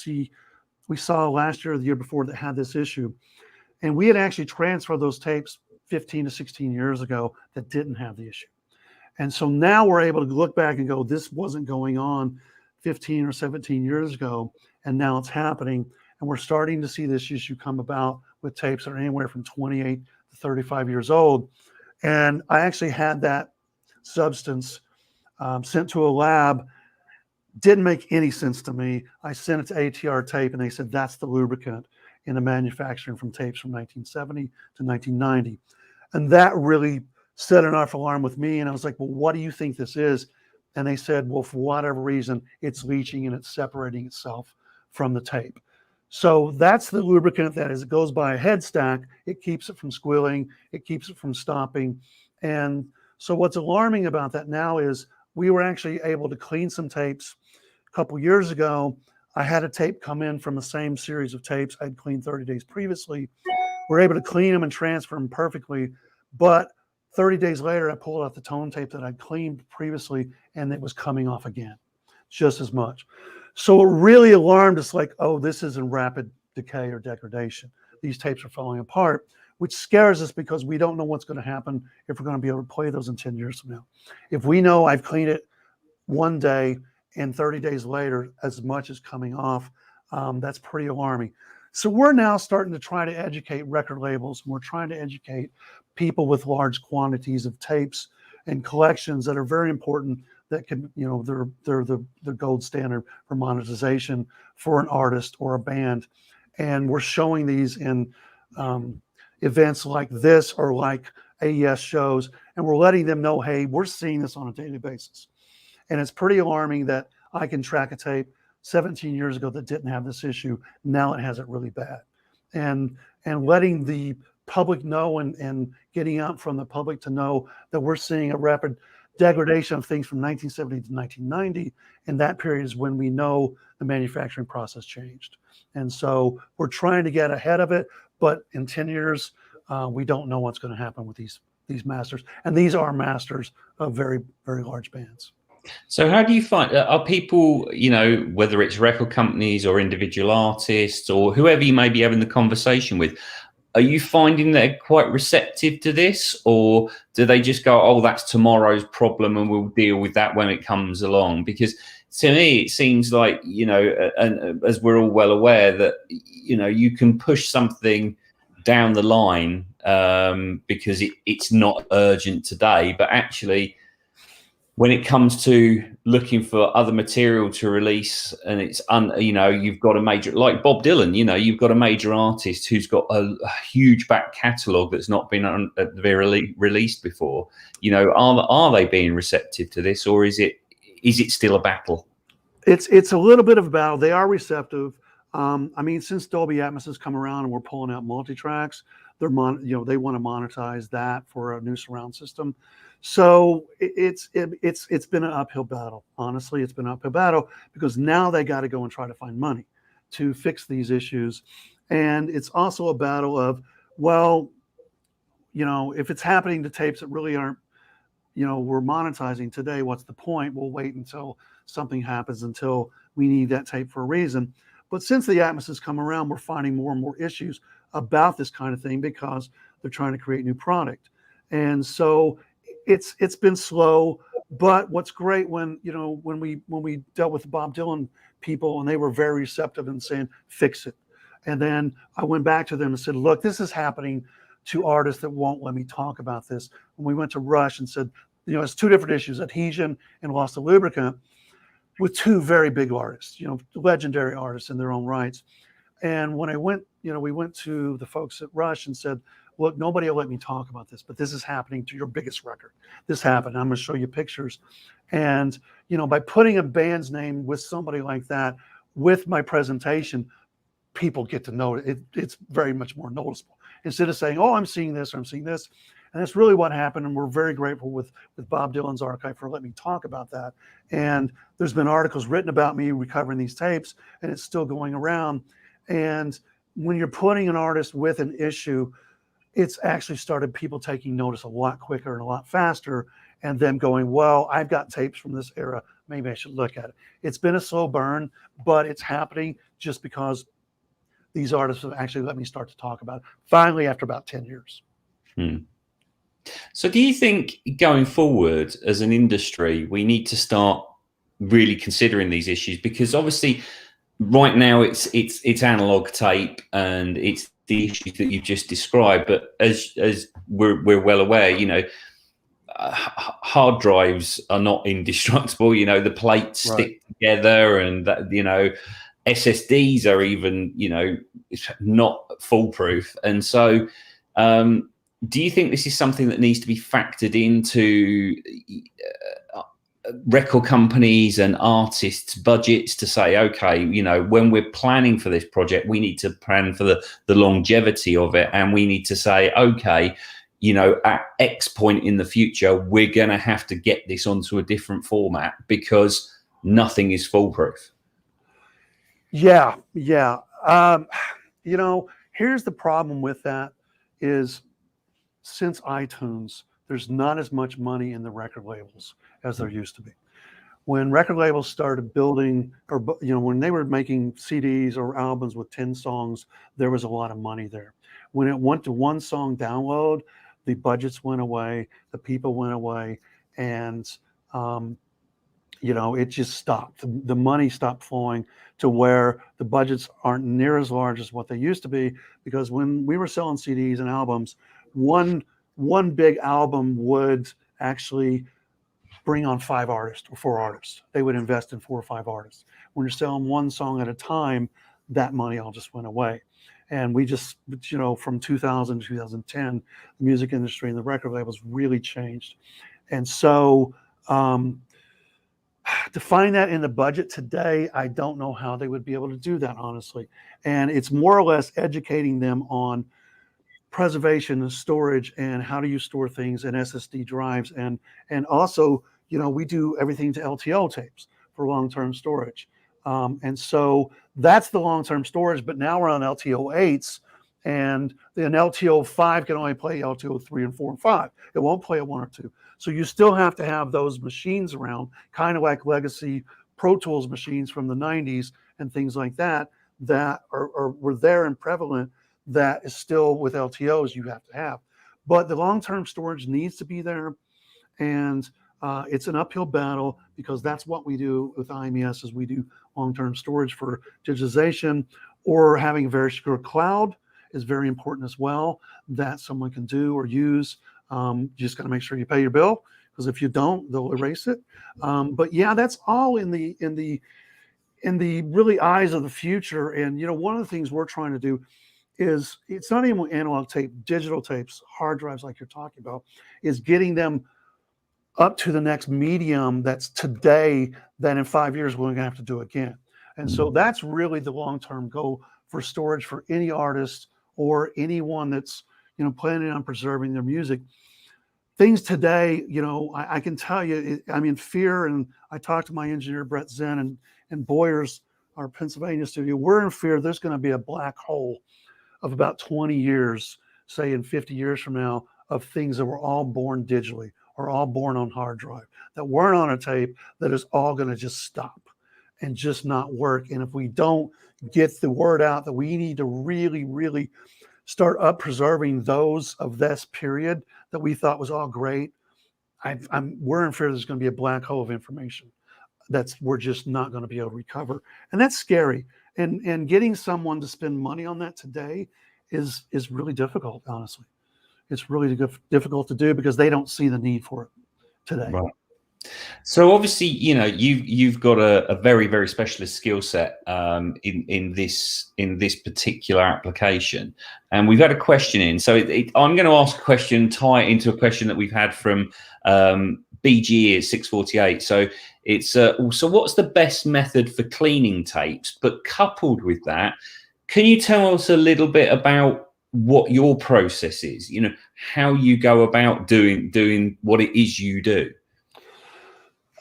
saw last year or the year before that had this issue. And we had actually transferred those tapes 15 to 16 years ago that didn't have the issue. And so now we're able to look back and go, this wasn't going on 15 or 17 years ago, and now it's happening. And we're starting to see this issue come about with tapes that are anywhere from 28 to 35 years old. And I actually had that substance sent to a lab. Didn't make any sense to me. I sent it to ATR Tape, and they said that's the lubricant in the manufacturing from tapes from 1970 to 1990. And that really set an off alarm with me. And I was like, well, what do you think this is? And they said, well, for whatever reason, it's leaching and it's separating itself from the tape. So that's the lubricant that as it goes by a head stack, it keeps it from squealing, it keeps it from stopping. And so what's alarming about that now is we were actually able to clean some tapes a couple years ago. I had a tape come in from the same series of tapes I'd cleaned 30 days previously. We're able to clean them and transfer them perfectly. But 30 days later, I pulled out the tone tape that I'd cleaned previously, and it was coming off again, just as much. So it really alarmed us, like, oh, this is in rapid decay or degradation. These tapes are falling apart, which scares us because we don't know what's going to happen if we're going to be able to play those in 10 years from now. If we know I've cleaned it one day and 30 days later, as much as coming off, that's pretty alarming. So we're now starting to try to educate record labels, and we're trying to educate people with large quantities of tapes and collections that are very important, that can, you know, they're the gold standard for monetization for an artist or a band. And we're showing these in events like this or like AES shows, and we're letting them know, hey, we're seeing this on a daily basis. And it's pretty alarming that I can track a tape 17 years ago that didn't have this issue. Now it has it really bad. And letting the public know and getting out from the public to know that we're seeing a rapid degradation of things from 1970 to 1990. And that period is when we know the manufacturing process changed. And so we're trying to get ahead of it, but in 10 years, we don't know what's going to happen with these masters. And these are masters of very, very large bands. So how do you find, are people, you know, whether it's record companies or individual artists or whoever you may be having the conversation with, are you finding they're quite receptive to this, or do they just go, oh, that's tomorrow's problem and we'll deal with that when it comes along? Because to me, it seems like, you know, and as we're all well aware, that, you know, you can push something down the line because it's not urgent today, but actually, when it comes to looking for other material to release, and it's you know, you've got a major, like Bob Dylan, you know, you've got a major artist who's got a huge back catalogue that's not been released before. You know, are they being receptive to this, or is it still a battle? It's a little bit of a battle. They are receptive. I mean, since Dolby Atmos has come around and we're pulling out multi-tracks, they want to monetize that for a new surround system. So it's been an uphill battle. Honestly, it's been an uphill battle because now they got to go and try to find money to fix these issues. And it's also a battle of, well, you know, if it's happening to tapes that really aren't, you know, we're monetizing today, what's the point? We'll wait until something happens, until we need that tape for a reason. But since the Atmos has come around, we're finding more and more issues about this kind of thing because they're trying to create new product. And so it's been slow, but what's great when we dealt with the Bob Dylan people, and they were very receptive and saying, fix it. And then I went back to them and said, look, this is happening to artists that won't let me talk about this. When we went to Rush and said, you know, it's two different issues, Adhesion and Lost of Lubricant, with two very big artists, you know, legendary artists in their own rights. And when I went, you know, we went to the folks at Rush and said, look, nobody will let me talk about this, but this is happening to your biggest record. This happened. I'm going to show you pictures. And, you know, by putting a band's name with somebody like that, with my presentation, people get to know it. It's very much more noticeable. Instead of saying, oh, I'm seeing this or I'm seeing this. And that's really what happened. And we're very grateful with Bob Dylan's archive for letting me talk about that. And there's been articles written about me recovering these tapes, and it's still going around. And when you're putting an artist with an issue, it's actually started people taking notice a lot quicker and a lot faster, and them going, well, I've got tapes from this era. Maybe I should look at it. It's been a slow burn, but it's happening just because these artists have actually let me start to talk about it, finally, after about 10 years. So do you think going forward as an industry, we need to start really considering these issues? Because obviously right now it's analog tape and it's the issues that you've just described. But as we're well aware, you know, hard drives are not indestructible. You know, the plates stick together, and that, you know, SSDs are even, you know, not foolproof. And so do you think this is something that needs to be factored into record companies and artists' budgets to say, okay, you know, when we're planning for this project, we need to plan for the longevity of it, and we need to say, okay, you know, at X point in the future, we're going to have to get this onto a different format because nothing is foolproof. Yeah. You know, here's the problem with that is, since iTunes, there's not as much money in the record labels as there used to be. When record labels started building, or, you know, when they were making CDs or albums with 10 songs, there was a lot of money there. When it went to one song download, the budgets went away, the people went away, and you know, it just stopped. The money stopped flowing to where the budgets aren't near as large as what they used to be, because when we were selling CDs and albums, one big album would actually bring on 5 artists or 4 artists. They would invest in 4 or 5 artists. When you're selling one song at a time, that money all just went away. And we just, you know, from 2000 to 2010, the music industry and the record labels really changed. And so to find that in the budget today, I don't know how they would be able to do that, honestly. And it's more or less educating them on preservation and storage and how do you store things in SSD drives. And also, you know, we do everything to LTO tapes for long-term storage. And so that's the long-term storage, but now we're on LTO 8s, and an LTO 5 can only play LTO 3 and 4 and 5. It won't play a 1 or 2. So you still have to have those machines around, kind of like legacy Pro Tools machines from the 90s and things like that, that were there and prevalent, that is still with LTOs you have to have. But the long-term storage needs to be there, and it's an uphill battle, because that's what we do with IMES, is we do long-term storage for digitization, or having a very secure cloud is very important as well, that someone can do or use. You just got to make sure you pay your bill, because if you don't, they'll erase it. But yeah, that's all in the really eyes of the future. And, you know, one of the things we're trying to do is, it's not even analog tape, digital tapes, hard drives like you're talking about, is getting them up to the next medium that's today, that in 5 years we're going to have to do again. And so that's really the long-term goal for storage for any artist or anyone that's, you know, planning on preserving their music. Things today, you know, I can tell you, I'm in fear, and I talked to my engineer, Brett Zen, and Boyers, our Pennsylvania studio. We're in fear there's going to be a black hole of about 20 years, say in 50 years from now, of things that were all born digitally or all born on hard drive, that weren't on a tape, that is all going to just stop and just not work. And if we don't get the word out that we need to really, really start up preserving those of this period that we thought was all great, we're in fear there's going to be a black hole of information we're just not going to be able to recover. And that's scary. And getting someone to spend money on that today is really difficult, honestly. It's really difficult to do, because they don't see the need for it today. Right. So obviously, you know, you've got a very, very specialist skill set in this particular application, and we've had a question in. So I'm going to ask a question, tie it into a question that we've had from BGE at 648. So it's so what's the best method for cleaning tapes? But coupled with that, can you tell us a little bit about what your process is? You know, how you go about doing what it is you do.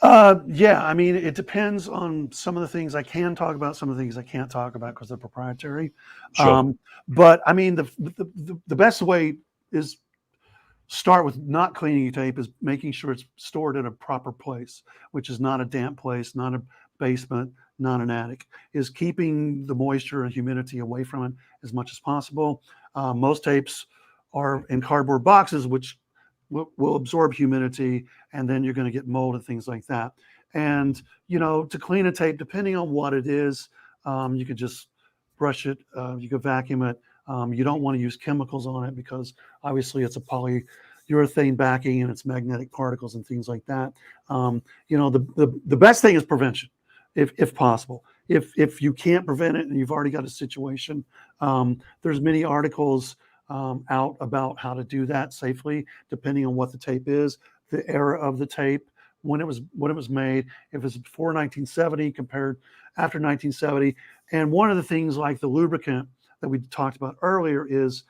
Yeah, I mean, it depends on some of the things I can talk about, some of the things I can't talk about because they're proprietary. Sure. But I mean, the best way is start with not cleaning your tape, is making sure it's stored in a proper place, which is not a damp place, not a basement, not an attic, is keeping the moisture and humidity away from it as much as possible. Most tapes are in cardboard boxes, which will absorb humidity, and then you're going to get mold and things like that. And, you know, to clean a tape, depending on what it is, you could just brush it, you could vacuum it. You don't want to use chemicals on it because obviously it's a polyurethane backing and it's magnetic particles and things like that. The best thing is prevention, if possible. If you can't prevent it and you've already got a situation, there's many articles out about how to do that safely, depending on what the tape is, the era of the tape, when it was made, if it's before 1970 compared after 1970. And one of the things like the lubricant that we talked about earlier is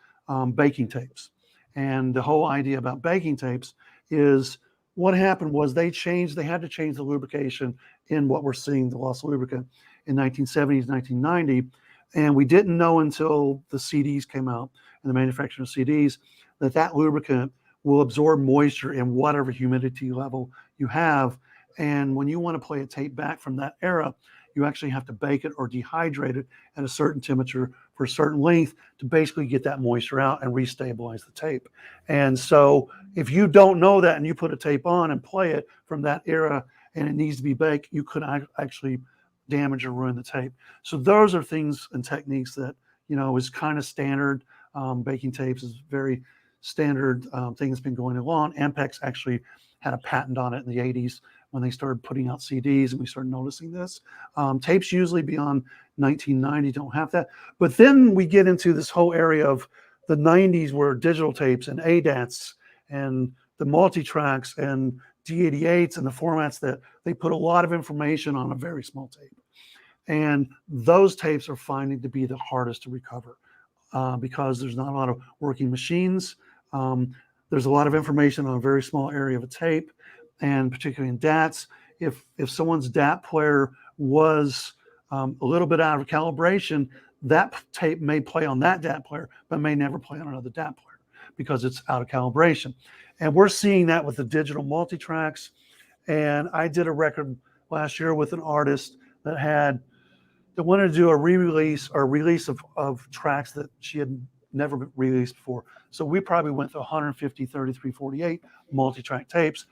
baking tapes. And the whole idea about baking tapes is what happened was they had to change the lubrication in what we're seeing, the loss of lubricant, in 1970s, 1990. And we didn't know until the CDs came out and the manufacturing of CDs that lubricant will absorb moisture in whatever humidity level you have. And when you want to play a tape back from that era, you actually have to bake it or dehydrate it at a certain temperature for a certain length to basically get that moisture out and restabilize the tape. And so if you don't know that and you put a tape on and play it from that era and it needs to be baked, you could actually damage or ruin the tape. So those are things and techniques that, is kind of standard. Baking tapes is very standard thing that's been going along. Ampex actually had a patent on it in the 80s when they started putting out CDs, and we started noticing this. Tapes usually beyond 1990 don't have that. But then we get into this whole area of the 90s where digital tapes and ADATs and the multi-tracks and D88s and the formats that they put a lot of information on a very small tape. And those tapes are finding to be the hardest to recover because there's not a lot of working machines. There's a lot of information on a very small area of a tape, and particularly in DATs. If someone's DAT player was a little bit out of calibration, that tape may play on that DAT player, but may never play on another DAT player because it's out of calibration. And we're seeing that with the digital multi-tracks. And I did a record last year with an artist that wanted to do a re-release or release of tracks that she had never been released before. So we probably went through 150, 33, 48 multi-track tapes.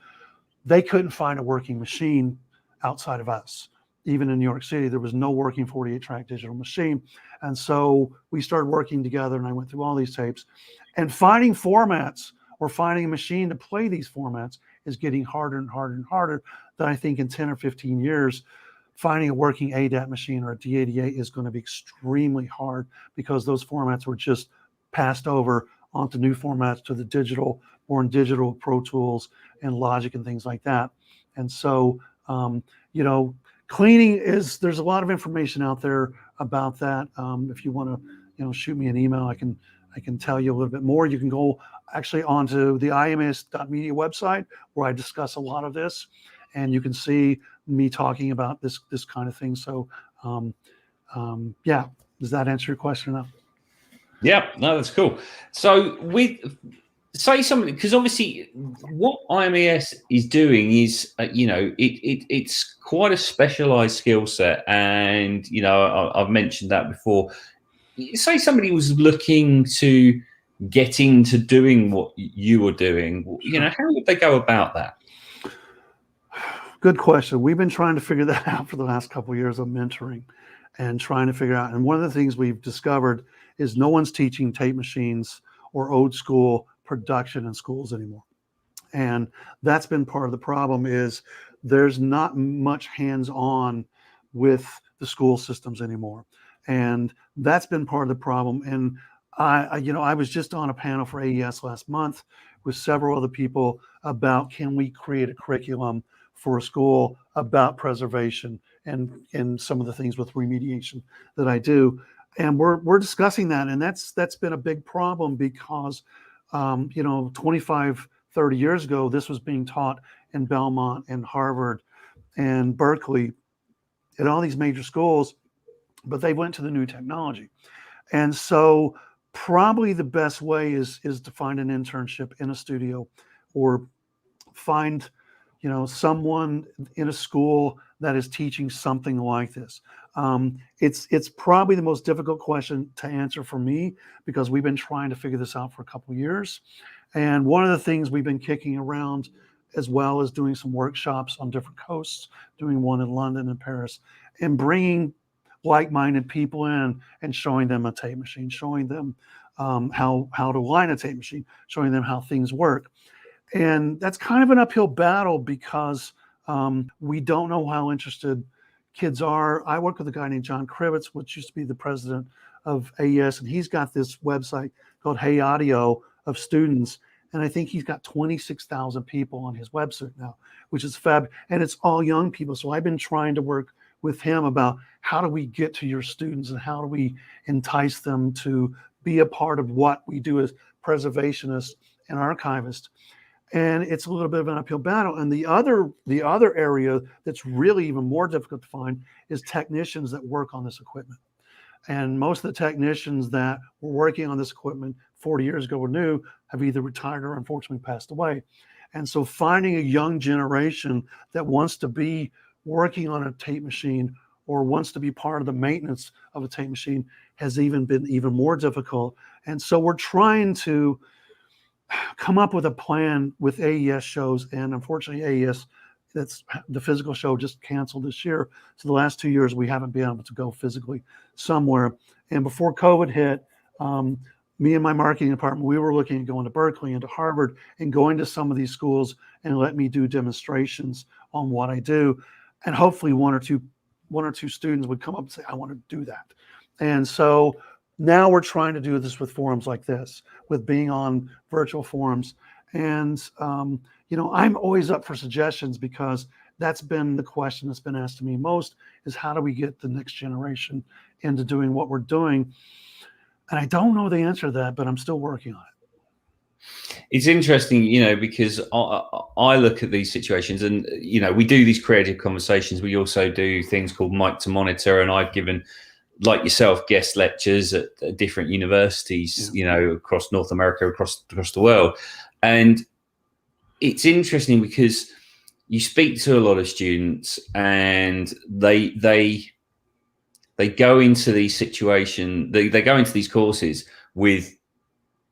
They couldn't find a working machine outside of us. Even in New York City, there was no working 48-track digital machine. And so we started working together, and I went through all these tapes. And finding formats or finding a machine to play these formats is getting harder and harder and harder. That I think in 10 or 15 years, finding a working ADAT machine or a D88 is going to be extremely hard because those formats were just passed over onto new formats to the digital, born digital Pro Tools and Logic and things like that. And so, cleaning there's a lot of information out there about that. If you want to, shoot me an email, I can tell you a little bit more. You can go actually onto the IMES.media website where I discuss a lot of this, and you can see me talking about this kind of thing. So, does that answer your question enough? Yeah, no, that's cool. So say something, because obviously what IMES is doing is, it's quite a specialized skill set. And, I've mentioned that before. Say somebody was looking to get into doing what you were doing, how would they go about that? Good question. We've been trying to figure that out for the last couple of years of mentoring and trying to figure out. And one of the things we've discovered is no one's teaching tape machines or old school production in schools anymore. And that's been part of the problem is there's not much hands-on with the school systems anymore. And that's been part of the problem. And I was just on a panel for AES last month with several other people about can we create a curriculum for a school about preservation and some of the things with remediation that I do. And we're discussing that. And that's been a big problem because, 25, 30 years ago, this was being taught in Belmont and Harvard and Berkeley and all these major schools, but they went to the new technology. And so probably the best way is to find an internship in a studio or find someone in a school that is teaching something like this. It's probably the most difficult question to answer for me because we've been trying to figure this out for a couple of years. And one of the things we've been kicking around as well as doing some workshops on different coasts, doing one in London and Paris, and bringing like-minded people in and showing them a tape machine, showing them how to line a tape machine, showing them how things work. And that's kind of an uphill battle because we don't know how interested kids are. I work with a guy named John Krivitz, which used to be the president of AES, and he's got this website called Hey Audio of students. And I think he's got 26,000 people on his website now, which is fab. And it's all young people. So I've been trying to work with him about how do we get to your students and how do we entice them to be a part of what we do as preservationists and archivists. And it's a little bit of an uphill battle. And the other area that's really even more difficult to find is technicians that work on this equipment. And most of the technicians that were working on this equipment 40 years ago or new have either retired or unfortunately passed away. And so finding a young generation that wants to be working on a tape machine or wants to be part of the maintenance of a tape machine has been even more difficult. And so we're trying to come up with a plan with AES shows, and unfortunately AES, that's the physical show, just canceled this year. So the last 2 years we haven't been able to go physically somewhere. And before COVID hit, me and my marketing department, we were looking at going to Berkeley and to Harvard and going to some of these schools and let me do demonstrations on what I do. And hopefully one or two students would come up and say, I want to do that. And so now we're trying to do this with forums like this, with being on virtual forums. And, I'm always up for suggestions because that's been the question that's been asked to me most is how do we get the next generation into doing what we're doing? And I don't know the answer to that, but I'm still working on it. It's interesting, because I look at these situations and, we do these creative conversations. We also do things called mic to monitor. And I've given, like yourself, guest lectures at different universities, across North America, across the world. And it's interesting because you speak to a lot of students and they go into these situations, they go into these courses with,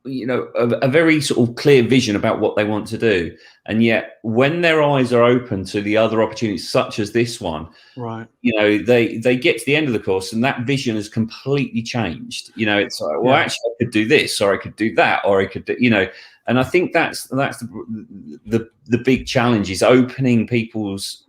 a very sort of clear vision about what they want to do. And yet when their eyes are open to the other opportunities, such as this one, right, they get to the end of the course and that vision has completely changed. It's like, well, actually I could do this, or I could do that, or I could do, and I think that's the big challenge is opening people's,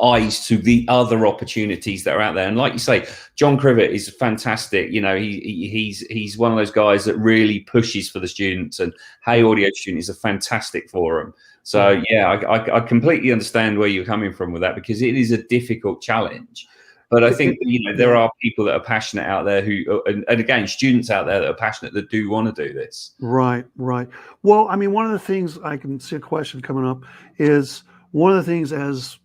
eyes to the other opportunities that are out there. And like you say, John Krivitz is fantastic. He's one of those guys that really pushes for the students, and Hey Audio Student is a fantastic forum. So I completely understand where you're coming from with that, because it is a difficult challenge. But I think, there are people that are passionate out there who, and again, students out there that are passionate that do want to do this. Right. Well, I mean, one of the things I can see a question coming up is, one of the things as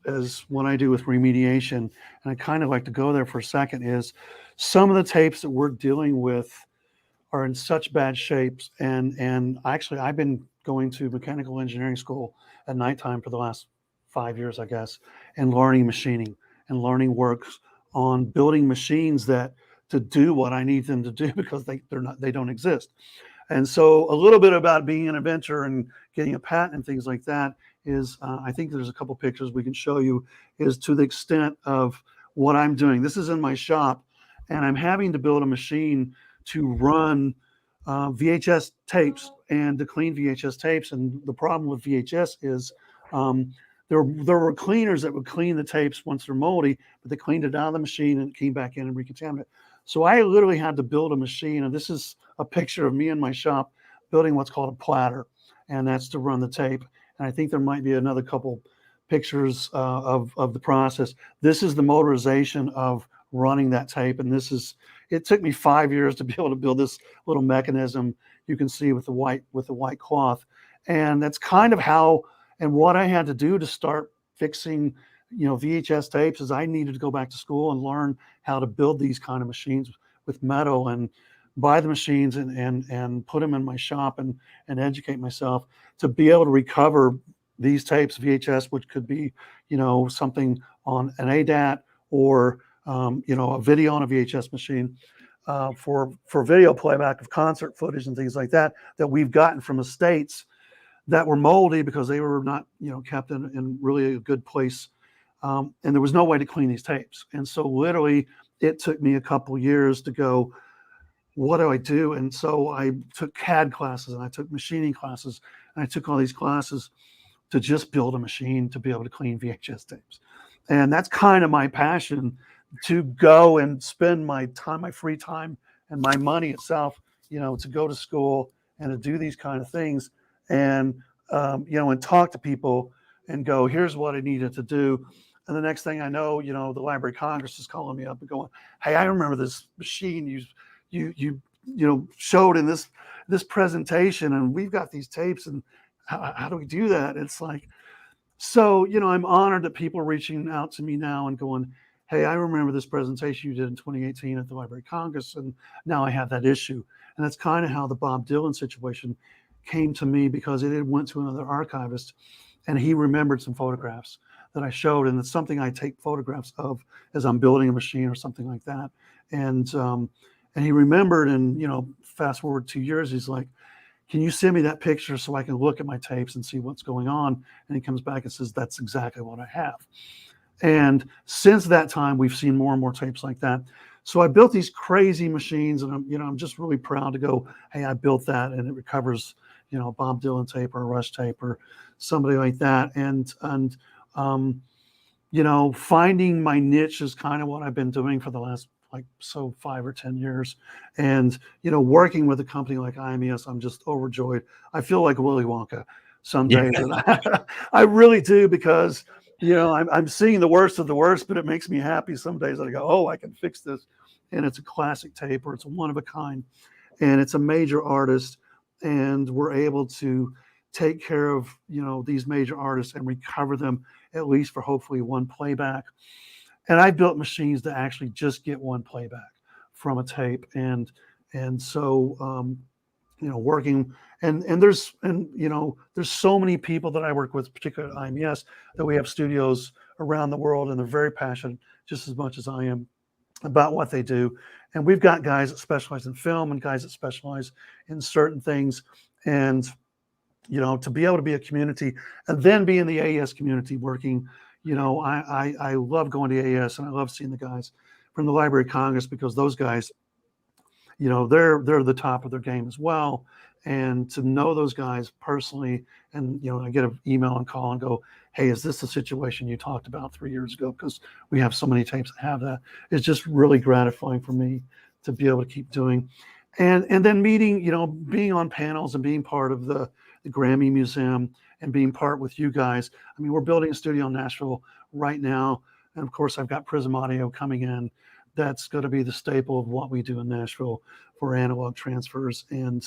what I do with remediation, and I kind of like to go there for a second, is some of the tapes that we're dealing with are in such bad shapes. And actually, I've been going to mechanical engineering school at nighttime for the last 5 years, I guess, and learning machining and learning works on building machines that to do what I need them to do because they don't exist. And so a little bit about being an inventor and getting a patent and things like that is, I think there's a couple pictures we can show you, is to the extent of what I'm doing. This is in my shop, and I'm having to build a machine to run VHS tapes and to clean VHS tapes. And the problem with VHS is there were cleaners that would clean the tapes once they're moldy, but they cleaned it out of the machine and it came back in and recontaminated. So I literally had to build a machine, and this is a picture of me in my shop building what's called a platter, and that's to run the tape. And I think there might be another couple pictures of the process. This is the motorization of running that tape, and it took me 5 years to be able to build this little mechanism you can see with the white cloth. And that's kind of how and what I had to do to start fixing VHS tapes is I needed to go back to school and learn how to build these kind of machines with metal and buy the machines and put them in my shop and educate myself to be able to recover these tapes, VHS, which could be, something on an ADAT or, a video on a VHS machine for video playback of concert footage and things like that we've gotten from estates that were moldy because they were not, kept in really a good place and there was no way to clean these tapes. And so literally it took me a couple years to go, what do I do? And so I took CAD classes and I took machining classes and I took all these classes to just build a machine to be able to clean VHS tapes. And that's kind of my passion, to go and spend my time, my free time and my money itself, to go to school and to do these kind of things and, and talk to people and go, here's what I needed to do. And the next thing I know, the Library of Congress is calling me up and going, hey, I remember this machine you showed in this presentation, and we've got these tapes, and how do we do that? It's like, so, I'm honored that people are reaching out to me now and going, hey, I remember this presentation you did in 2018 at the Library of Congress, and now I have that issue. And that's kind of how the Bob Dylan situation came to me, because it went to another archivist and he remembered some photographs that I showed. And it's something I take photographs of as I'm building a machine or something like that. And he remembered, and, fast forward 2 years, he's like, can you send me that picture so I can look at my tapes and see what's going on? And he comes back and says, that's exactly what I have. And since that time, we've seen more and more tapes like that. So I built these crazy machines, and I'm just really proud to go, hey, I built that, and it recovers, Bob Dylan tape or a Rush tape or somebody like that. And finding my niche is kind of what I've been doing for the last 5 or 10 years. And, working with a company like IMES, I'm just overjoyed. I feel like Willy Wonka some days. Yeah. And I really do, because, I'm seeing the worst of the worst, but it makes me happy some days that I go, oh, I can fix this. And it's a classic tape, or it's a one of a kind, and it's a major artist. And we're able to take care of, these major artists and recover them, at least for hopefully one playback. And I built machines to actually just get one playback from a tape. And so, working and there's so many people that I work with, particularly at IMES, that we have studios around the world, and they're very passionate, just as much as I am, about what they do. And we've got guys that specialize in film and guys that specialize in certain things. And, to be able to be a community and then be in the AES community working, I love going to AES, and I love seeing the guys from the Library of Congress, because those guys, they're the top of their game as well. And to know those guys personally, and, I get an email and call and go, hey, is this the situation you talked about 3 years ago? Because we have so many tapes that have that. It's just really gratifying for me to be able to keep doing. And then meeting, being on panels and being part of the Grammy Museum and being part with you guys. I mean, we're building a studio in Nashville right now. And of course, I've got Prism Audio coming in. That's going to be the staple of what we do in Nashville for analog transfers. And,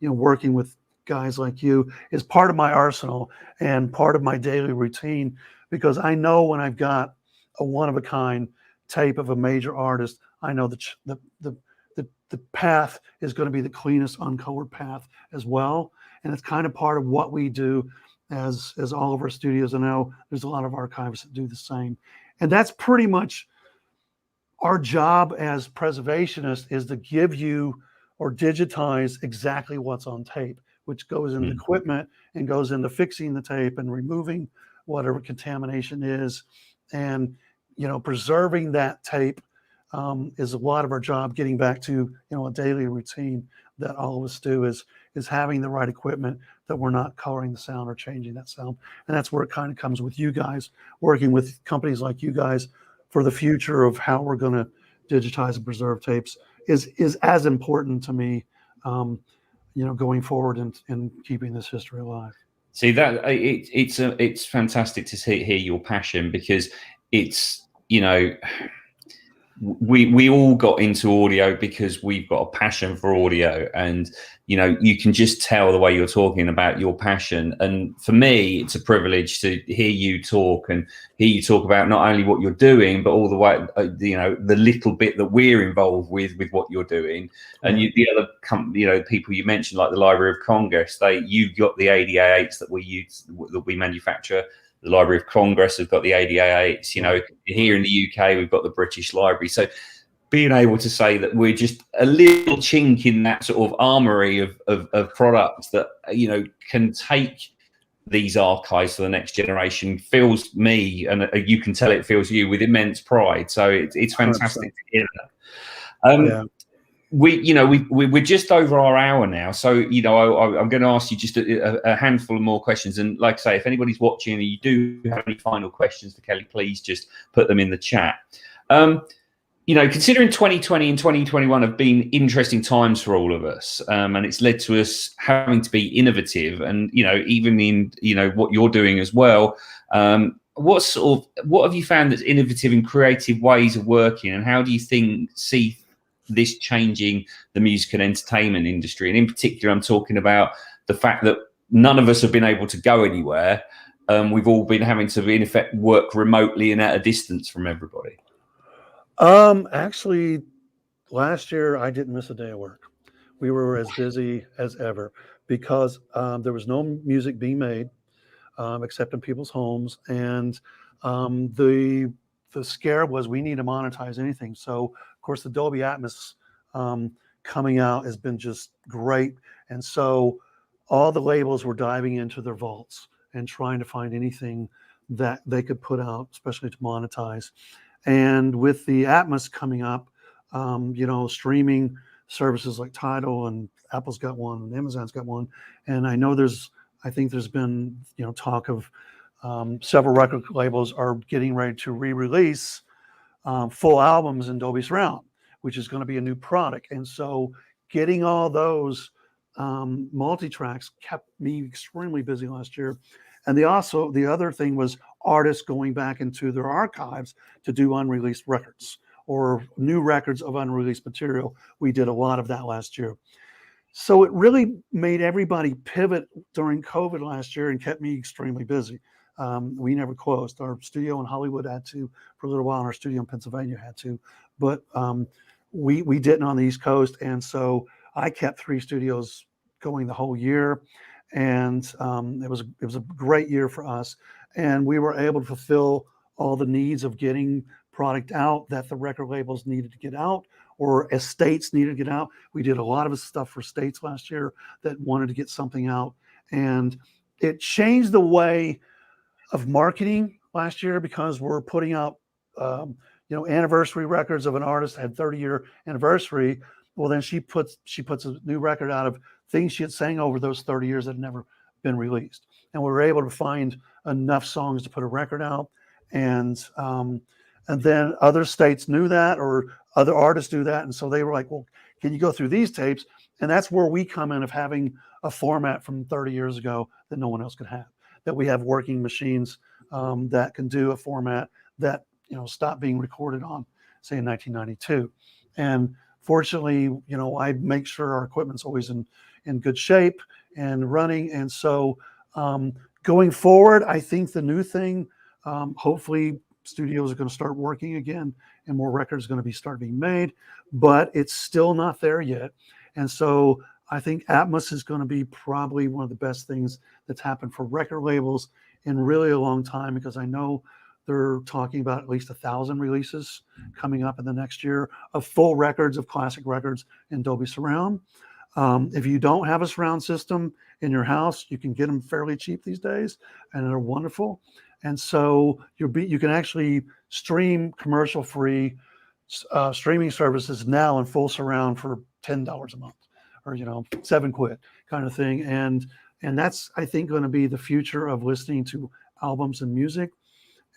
working with guys like you is part of my arsenal and part of my daily routine, because I know when I've got a one-of-a-kind tape of a major artist, I know the path is going to be the cleanest uncolored path as well. And it's kind of part of what we do as all of our studios. I know there's a lot of archivists that do the same. And that's pretty much our job as preservationists, is to give you or digitize exactly what's on tape, which goes into equipment and goes into fixing the tape and removing whatever contamination is. And, preserving that tape is a lot of our job. Getting back to, a daily routine that all of us do is having the right equipment, that we're not coloring the sound or changing that sound. And that's where it kind of comes with you guys, working with companies like you guys for the future of how we're going to digitize and preserve tapes is as important to me, going forward and keeping this history alive. See, that it's fantastic to hear your passion, because it's, we all got into audio because we've got a passion for audio, and you can just tell the way you're talking about your passion. And for me, it's a privilege to hear you talk about not only what you're doing, but all the way, the little bit that we're involved with what you're doing. And the other people you mentioned, like the Library of Congress, you've got the ADA8s that we use, that we manufacture. The Library of Congress have got the ADA8s. Here in the UK, we've got the British Library. So being able to say that we're just a little chink in that sort of armory of products that, can take these archives for the next generation fills me, and you can tell it fills you, with immense pride. So it's fantastic 100%. to hear that. Yeah. We're just over our hour now, so I'm going to ask you just a handful of more questions. And like I say, if anybody's watching and you do have any final questions for Kelly, please just put them in the chat. Considering 2020 and 2021 have been interesting times for all of us, and it's led to us having to be innovative, and even in what you're doing as well. What have you found that's innovative and creative ways of working, and how do you see this changing the music and entertainment industry? And in particular, I'm talking about the fact that none of us have been able to go anywhere. We've all been having to, in effect, work remotely and at a distance from everybody. Actually, last year I didn't miss a day of work. We were as busy as ever because there was no music being made except in people's homes, and the scare was we need to monetize anything. So of course the Dolby Atmos coming out has been just great, and so all the labels were diving into their vaults and trying to find anything that they could put out, especially to monetize. And with the Atmos coming up, streaming services like Tidal, and Apple's got one, and Amazon's got one, and I know I think there's been talk of several record labels are getting ready to re-release full albums in Dolby Surround, which is going to be a new product. And so getting all those multi-tracks kept me extremely busy last year. And the other thing was artists going back into their archives to do unreleased records or new records of unreleased material. We did a lot of that last year. So it really made everybody pivot during COVID last year and kept me extremely busy. We never closed. Our studio in Hollywood had to for a little while, and our studio in Pennsylvania had to, but we didn't on the East Coast. And so I kept 3 studios going the whole year. And it was a great year for us, and we were able to fulfill all the needs of getting product out that the record labels needed to get out, or estates needed to get out. We did a lot of stuff for states last year that wanted to get something out, and it changed the way of marketing last year because we're putting out anniversary records of an artist that had 30-year anniversary. Well, then she puts a new record out of things she had sang over those 30 years that had never been released. And we were able to find enough songs to put a record out. And then other states knew that, or other artists knew that. And so they were like, well, can you go through these tapes? And that's where we come in, of having a format from 30 years ago that no one else could have, that we have working machines that can do a format that, stopped being recorded on, say, in 1992. And fortunately, I make sure our equipment's always in good shape and running. And so going forward, I think the new thing, hopefully studios are going to start working again and more records are going to start being made, but it's still not there yet. And so I think Atmos is going to be probably one of the best things that's happened for record labels in really a long time, because I know they're talking about at least 1,000 releases coming up in the next year of full records, of classic records in Dolby Surround. If you don't have a surround system in your house, you can get them fairly cheap these days, and they're wonderful. And so you can actually stream commercial-free streaming services now in full surround for $10 a month, or £7 kind of thing. And that's, I think, going to be the future of listening to albums and music.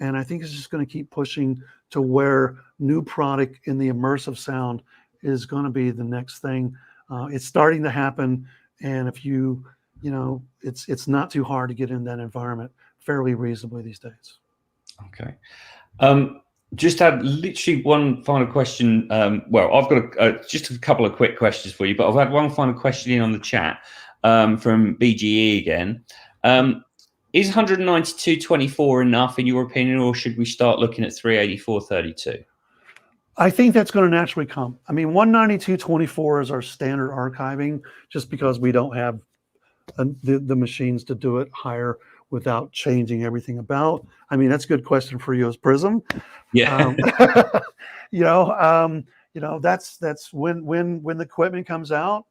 And I think it's just going to keep pushing to where new product in the immersive sound is going to be the next thing. It's starting to happen, and if it's not too hard to get in that environment fairly reasonably these days. Okay. Just had literally one final question. Well, I've got just a couple of quick questions for you, but I've had one final question in on the chat from BGE again. Is 192.24 enough in your opinion, or should we start looking at 384.32? I think that's going to naturally come. I mean, 192.24 is our standard archiving, just because we don't have the machines to do it higher without changing everything about. I mean, that's a good question for you as Prism. Yeah. That's when the equipment comes out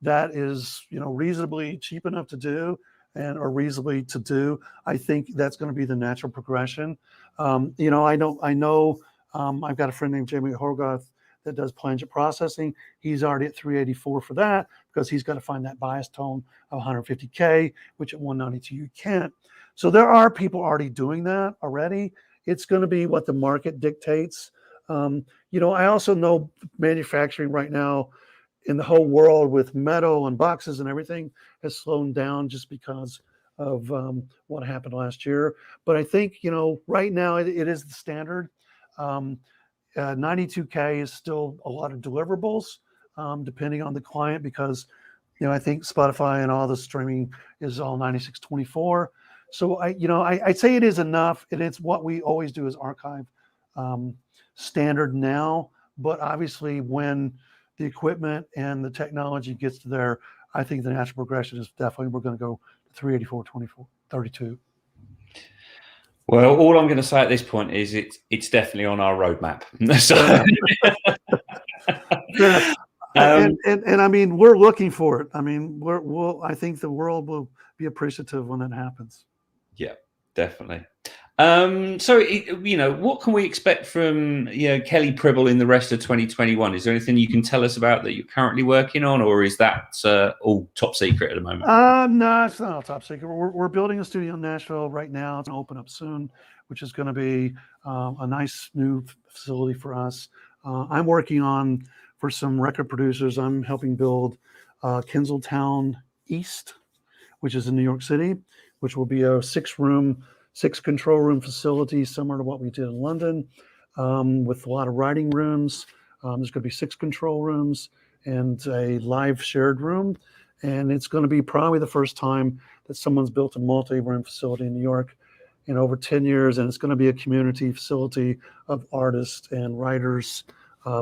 that is reasonably cheap enough to do, and are reasonably to do. I think that's going to be the natural progression. You know, I know I've got a friend named Jamie Horgoth that does plangent processing. He's already at 384 for that because he's got to find that bias tone of 150K, which at 192 you can't. So there are people already doing that already. It's going to be what the market dictates. You know, I also know manufacturing right now in the whole world with metal and boxes and everything has slowed down just because of what happened last year. But I think, you know, right now it is the standard. 92K is still a lot of deliverables, depending on the client, because, you know, I think Spotify and all the streaming is all 9624. So I'd say it is enough, and it's what we always do as archive standard now. But obviously, when the equipment and the technology gets to there, I think the natural progression is definitely we're going to go to 384, 24, 32. Well, all I'm going to say at this point is it's definitely on our roadmap. So, and I mean, we're looking for it. I mean, I think the world will be appreciative when that happens. Yeah, definitely. So, you know, what can we expect from Kelly Pribble in the rest of 2021? Is there anything you can tell us about that you're currently working on, or is that all top secret at the moment? No, it's not all top secret. We're building a studio in Nashville right now. It's going to open up soon, which is going to be a nice new facility for us. I'm working on, for some record producers, I'm helping build Kensaltown East, which is in New York City, which will be a 6 control room facility similar to what we did in London, with a lot of writing rooms. There's going to be 6 control rooms and a live shared room. And it's going to be probably the first time that someone's built a multi-room facility in New York in over 10 years. And it's going to be a community facility of artists and writers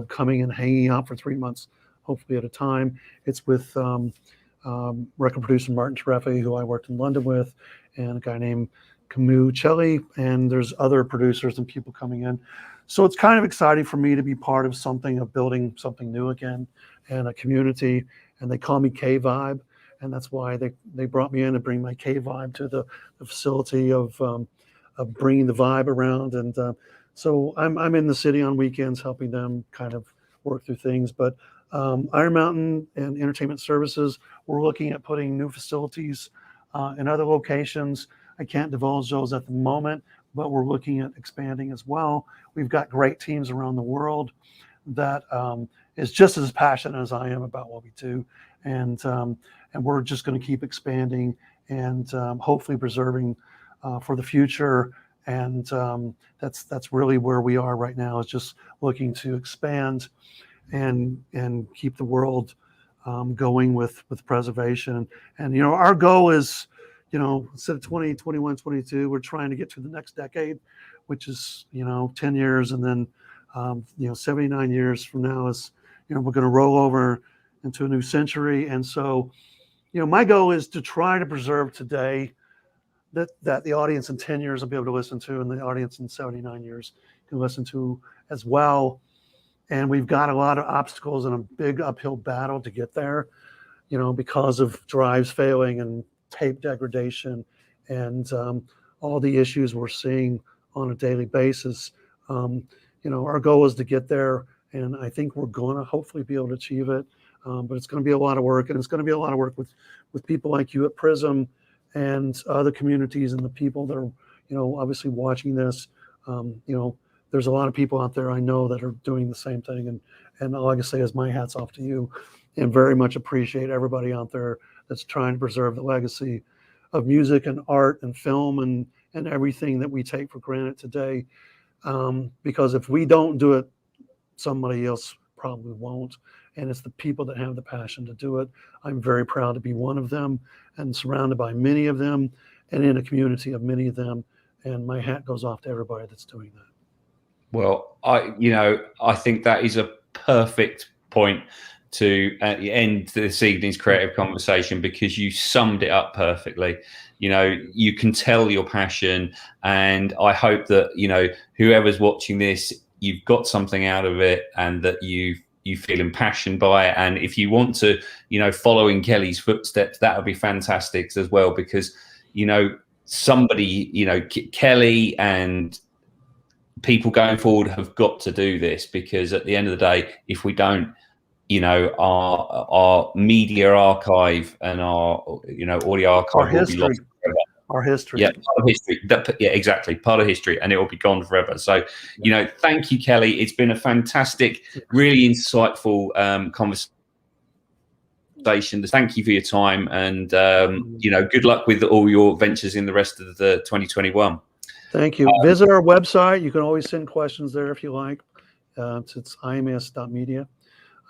coming and hanging out for 3 months, hopefully at a time. It's with record producer Martin Terefe, who I worked in London with, and a guy named Celly, and there's other producers and people coming in. So it's kind of exciting for me to be part of something, of building something new again, and a community. And they call me K-Vibe, and that's why they brought me in to bring my K-Vibe to the facility of bringing the vibe around. And so I'm in the city on weekends helping them kind of work through things. But Iron Mountain and Entertainment Services, we're looking at putting new facilities in other locations. I can't divulge those at the moment, but we're looking at expanding as well. We've got great teams around the world that is just as passionate as I am about what we do. And we're just going to keep expanding and hopefully preserving for the future. And that's really where we are right now, is just looking to expand and keep the world going with preservation. And, you know, our goal is, you know, instead of 20, 21, 22, we're trying to get to the next decade, which is, you know, 10 years. And then, 79 years from now is, you know, we're going to roll over into a new century. And so, you know, my goal is to try to preserve today that the audience in 10 years will be able to listen to, and the audience in 79 years can listen to as well. And we've got a lot of obstacles and a big uphill battle to get there, you know, because of drives failing and tape degradation and all the issues we're seeing on a daily basis. You know, our goal is to get there, and I think we're going to hopefully be able to achieve it. But it's going to be a lot of work, and it's going to be a lot of work with people like you at Prism and other communities and the people that are, you know, obviously watching this. You know, there's a lot of people out there I know that are doing the same thing, and all I can say is my hat's off to you, and very much appreciate everybody out there that's trying to preserve the legacy of music and art and film and everything that we take for granted today. Because if we don't do it, somebody else probably won't. And it's the people that have the passion to do it. I'm very proud to be one of them and surrounded by many of them and in a community of many of them. And my hat goes off to everybody that's doing that. Well, I think that is a perfect point to end this evening's creative conversation, because you summed it up perfectly. You know, you can tell your passion, and I hope that, you know, whoever's watching this, you've got something out of it, and that you've you feel impassioned by it. And if you want to, you know, follow in Kelly's footsteps, that would be fantastic as well, because, you know, somebody, you know, Kelly and people going forward have got to do this, because at the end of the day, if we don't, you know, our media archive and our, you know, audio archive will be lost forever. Our history. Yeah, part of history. Yeah, exactly. Part of history, and it will be gone forever. So, you know, thank you, Kelly. It's been a fantastic, really insightful conversation. Thank you for your time, and you know, good luck with all your ventures in the rest of the 2021. Thank you. Visit our website. You can always send questions there if you like. It's IMES.media.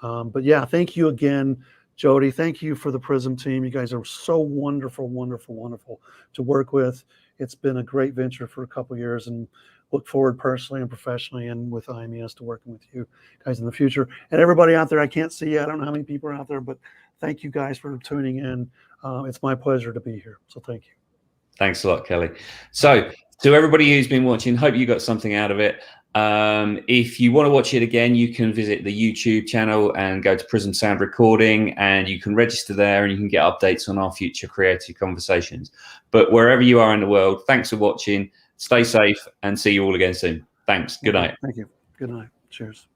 But yeah, thank you again, Jody. Thank you for the Prism team. You guys are so wonderful, wonderful, wonderful to work with. It's been a great venture for a couple of years, and look forward personally and professionally and with IMES to working with you guys in the future. And everybody out there, I can't see you. I don't know how many people are out there, but thank you guys for tuning in. It's my pleasure to be here. So thank you. Thanks a lot, Kelly. So to everybody who's been watching, hope you got something out of it. If you want to watch it again, you can visit the YouTube channel and go to Prism Sound Recording, and you can register there and you can get updates on our future creative conversations. But wherever you are in the world, thanks for watching. Stay safe and see you all again soon. Thanks. Good night. Thank you. Good night. Cheers.